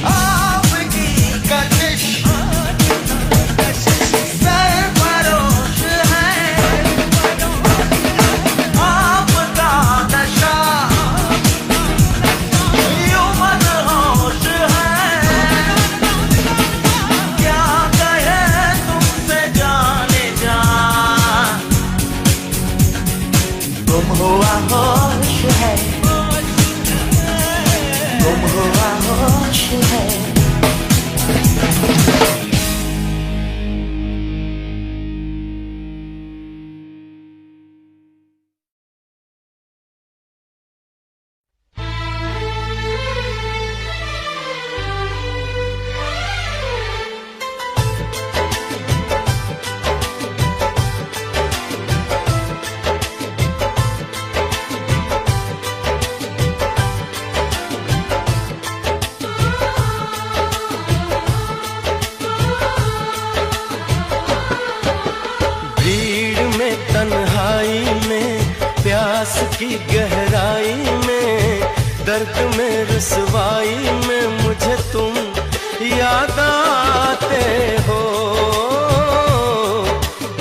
आपकी कशिश सरफरोश है, आपका नशा यूं मदहोश है। क्या कहे तुमसे जाने जा, गुम हुआ होश है, गुम हुआ होश है। तन्हाई में प्यास की गहराई में दर्द में रुसवाई में मुझे तुम याद आते हो,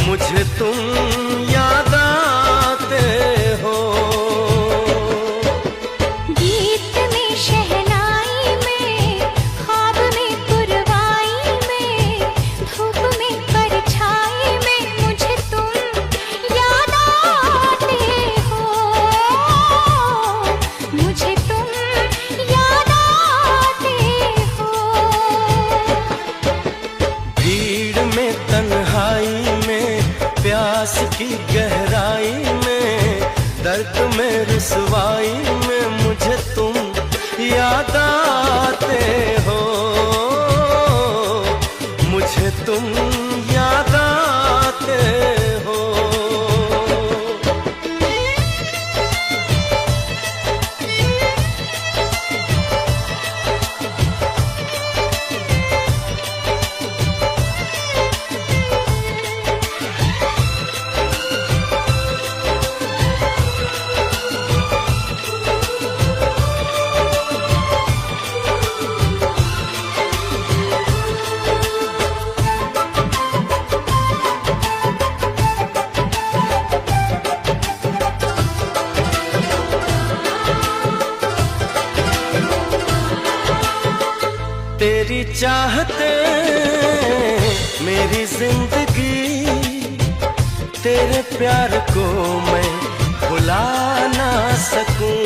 मुझे तुम याद आते हो। गीत में शहनाई में ख्वाब में पुरवाई में धूप में परछाई में मुझे तुम याद आते हो, मुझे तुम याद आते हो। भीड़ में तन्हाई में प्यास की गहराई में दर्द में रुसवाई में मुझे तुम याद आते हो, मुझे तुम याद आते हो। तेरी चाहते मेरी जिंदगी, तेरे प्यार को मैं भुला ना सकूं।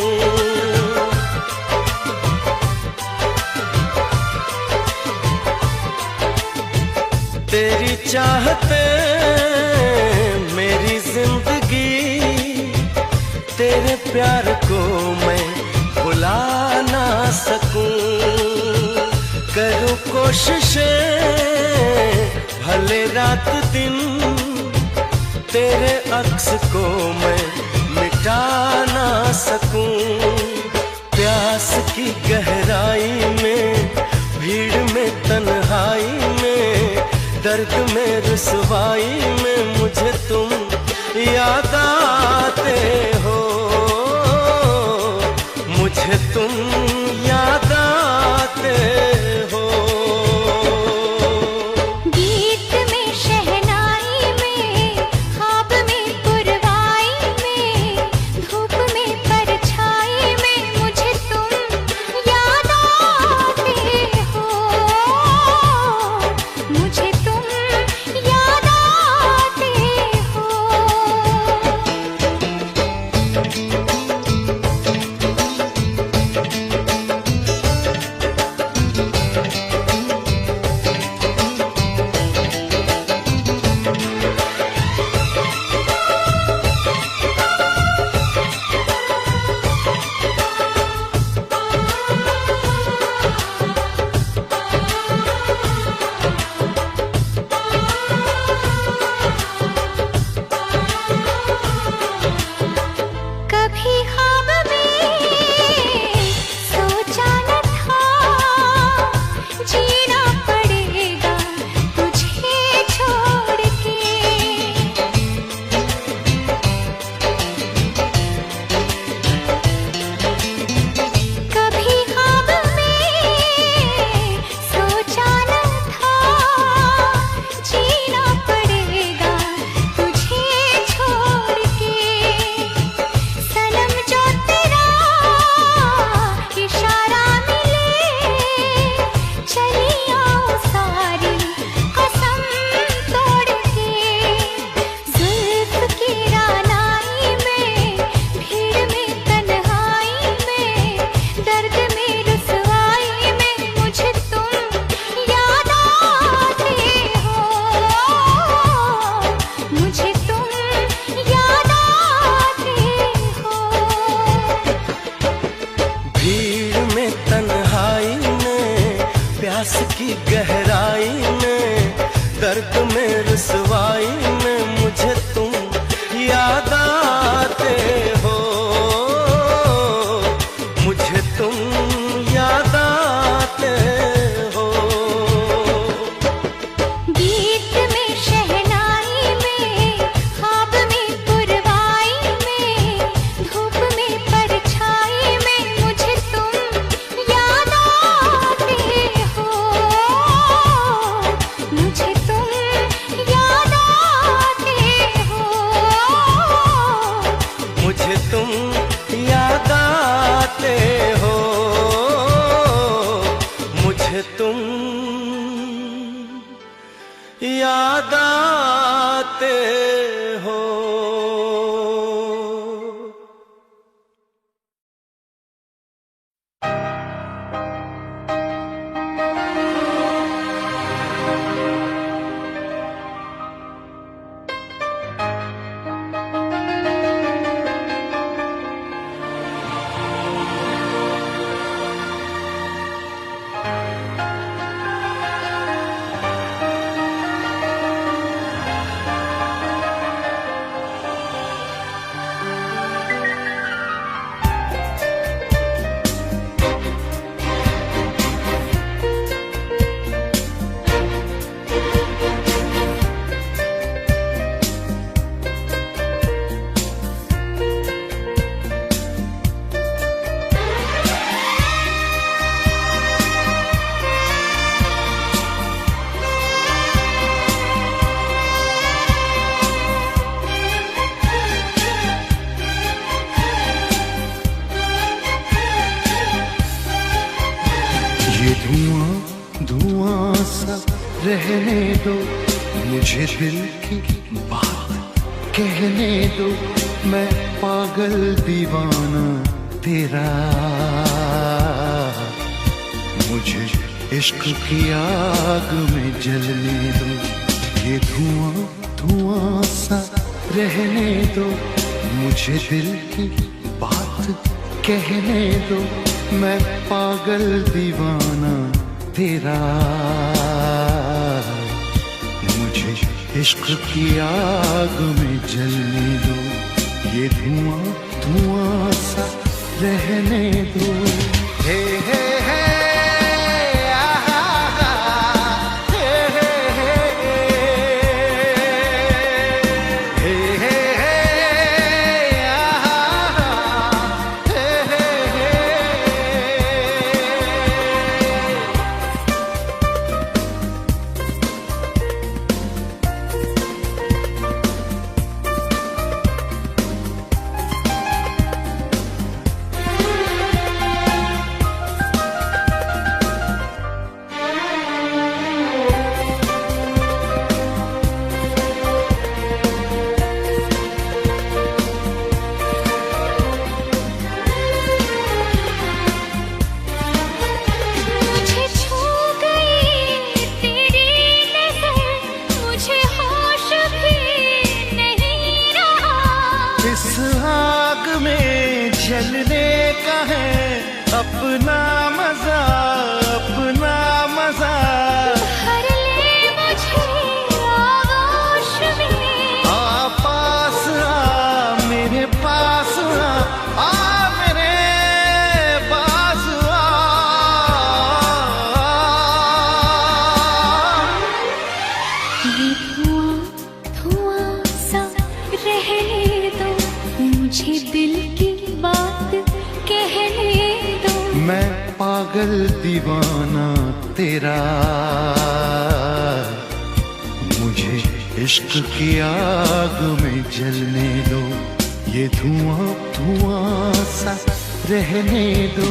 तेरी चाहते मेरी जिंदगी, तेरे प्यार को मैं भुला ना सकूं। करूं कोशिशें भले रात दिन, तेरे अक्स को मैं मिटा ना सकूं। प्यास की गहराई में भीड़ में तन्हाई में दर्द में रुसवाई में मुझे तुम याद आते हो, मुझे तुम याद आते हो। गीत में शहनाई में ख्वाब में पुरवाई में धूप में परछाई में मुझे तुम याद आते हो, मुझे तुम याद आते हो। प्यास की गहराई में, दर्द में रुसवाई में मुझे तुम याद आते हो, मुझे तुम याद आते हो। गीत में शहनाई में, ख्वाब में पुरवाई में, धूप में परछाई में मुझे तुम याद आते हो, मुझे तुम याद आते हो, मुझे तुम याद आते हो, मुझे तुम याद आते हो। ये धुआं धुआं सा रहने दो, मुझे दिल की बात कहने दो, मैं पागल दीवाना तेरा, मुझे इश्क की आग में जलने दो। ये धुआं धुआं सा रहने दो, मुझे दिल की बात कहने दो, मैं पागल दीवाना तेरा, मुझे इश्क की आग में जलने दो। ये धुआं धुआं सा रहने दो। हे हे हे आहा, हे हे हे हे हे हे आहा, हे हे हे। मुझे छू गई तेरी नज़र, मुझे होश भी नहीं रहा, इस आग में जलने का है अपना मजा, अपना मजा। भर ले मुझे आगोश में, आ पास आ मेरे पास आ मेरे पास आ। ये धुआं धुआं सा रहने दो, मुझे दिल की बात कहने दो, मैं पागल दीवाना तेरा, मुझे इश्क की आग में जलने दो। ये धुआं धुआं सा रहने दो।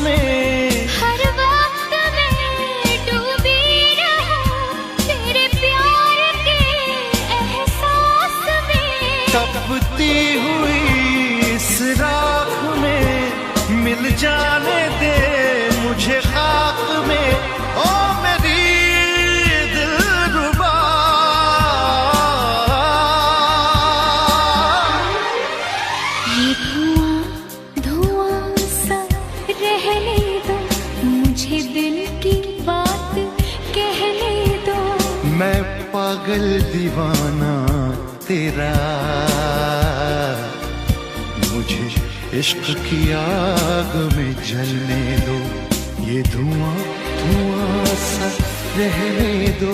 में, हर वक्त मैं डूबी रहूं तेरे प्यार के एहसास में। तपती हुई इस राख में मिल जाने दे मुझे खाक में, ओ मेरी दिलरुबा। ये धुआं धुआं सा रहने दो, मुझे दिल की बात कहने दो। मैं पागल दीवाना तेरा, मुझे इश्क की आग में जलने दो, ये धुआं धुआं सा रहने दो।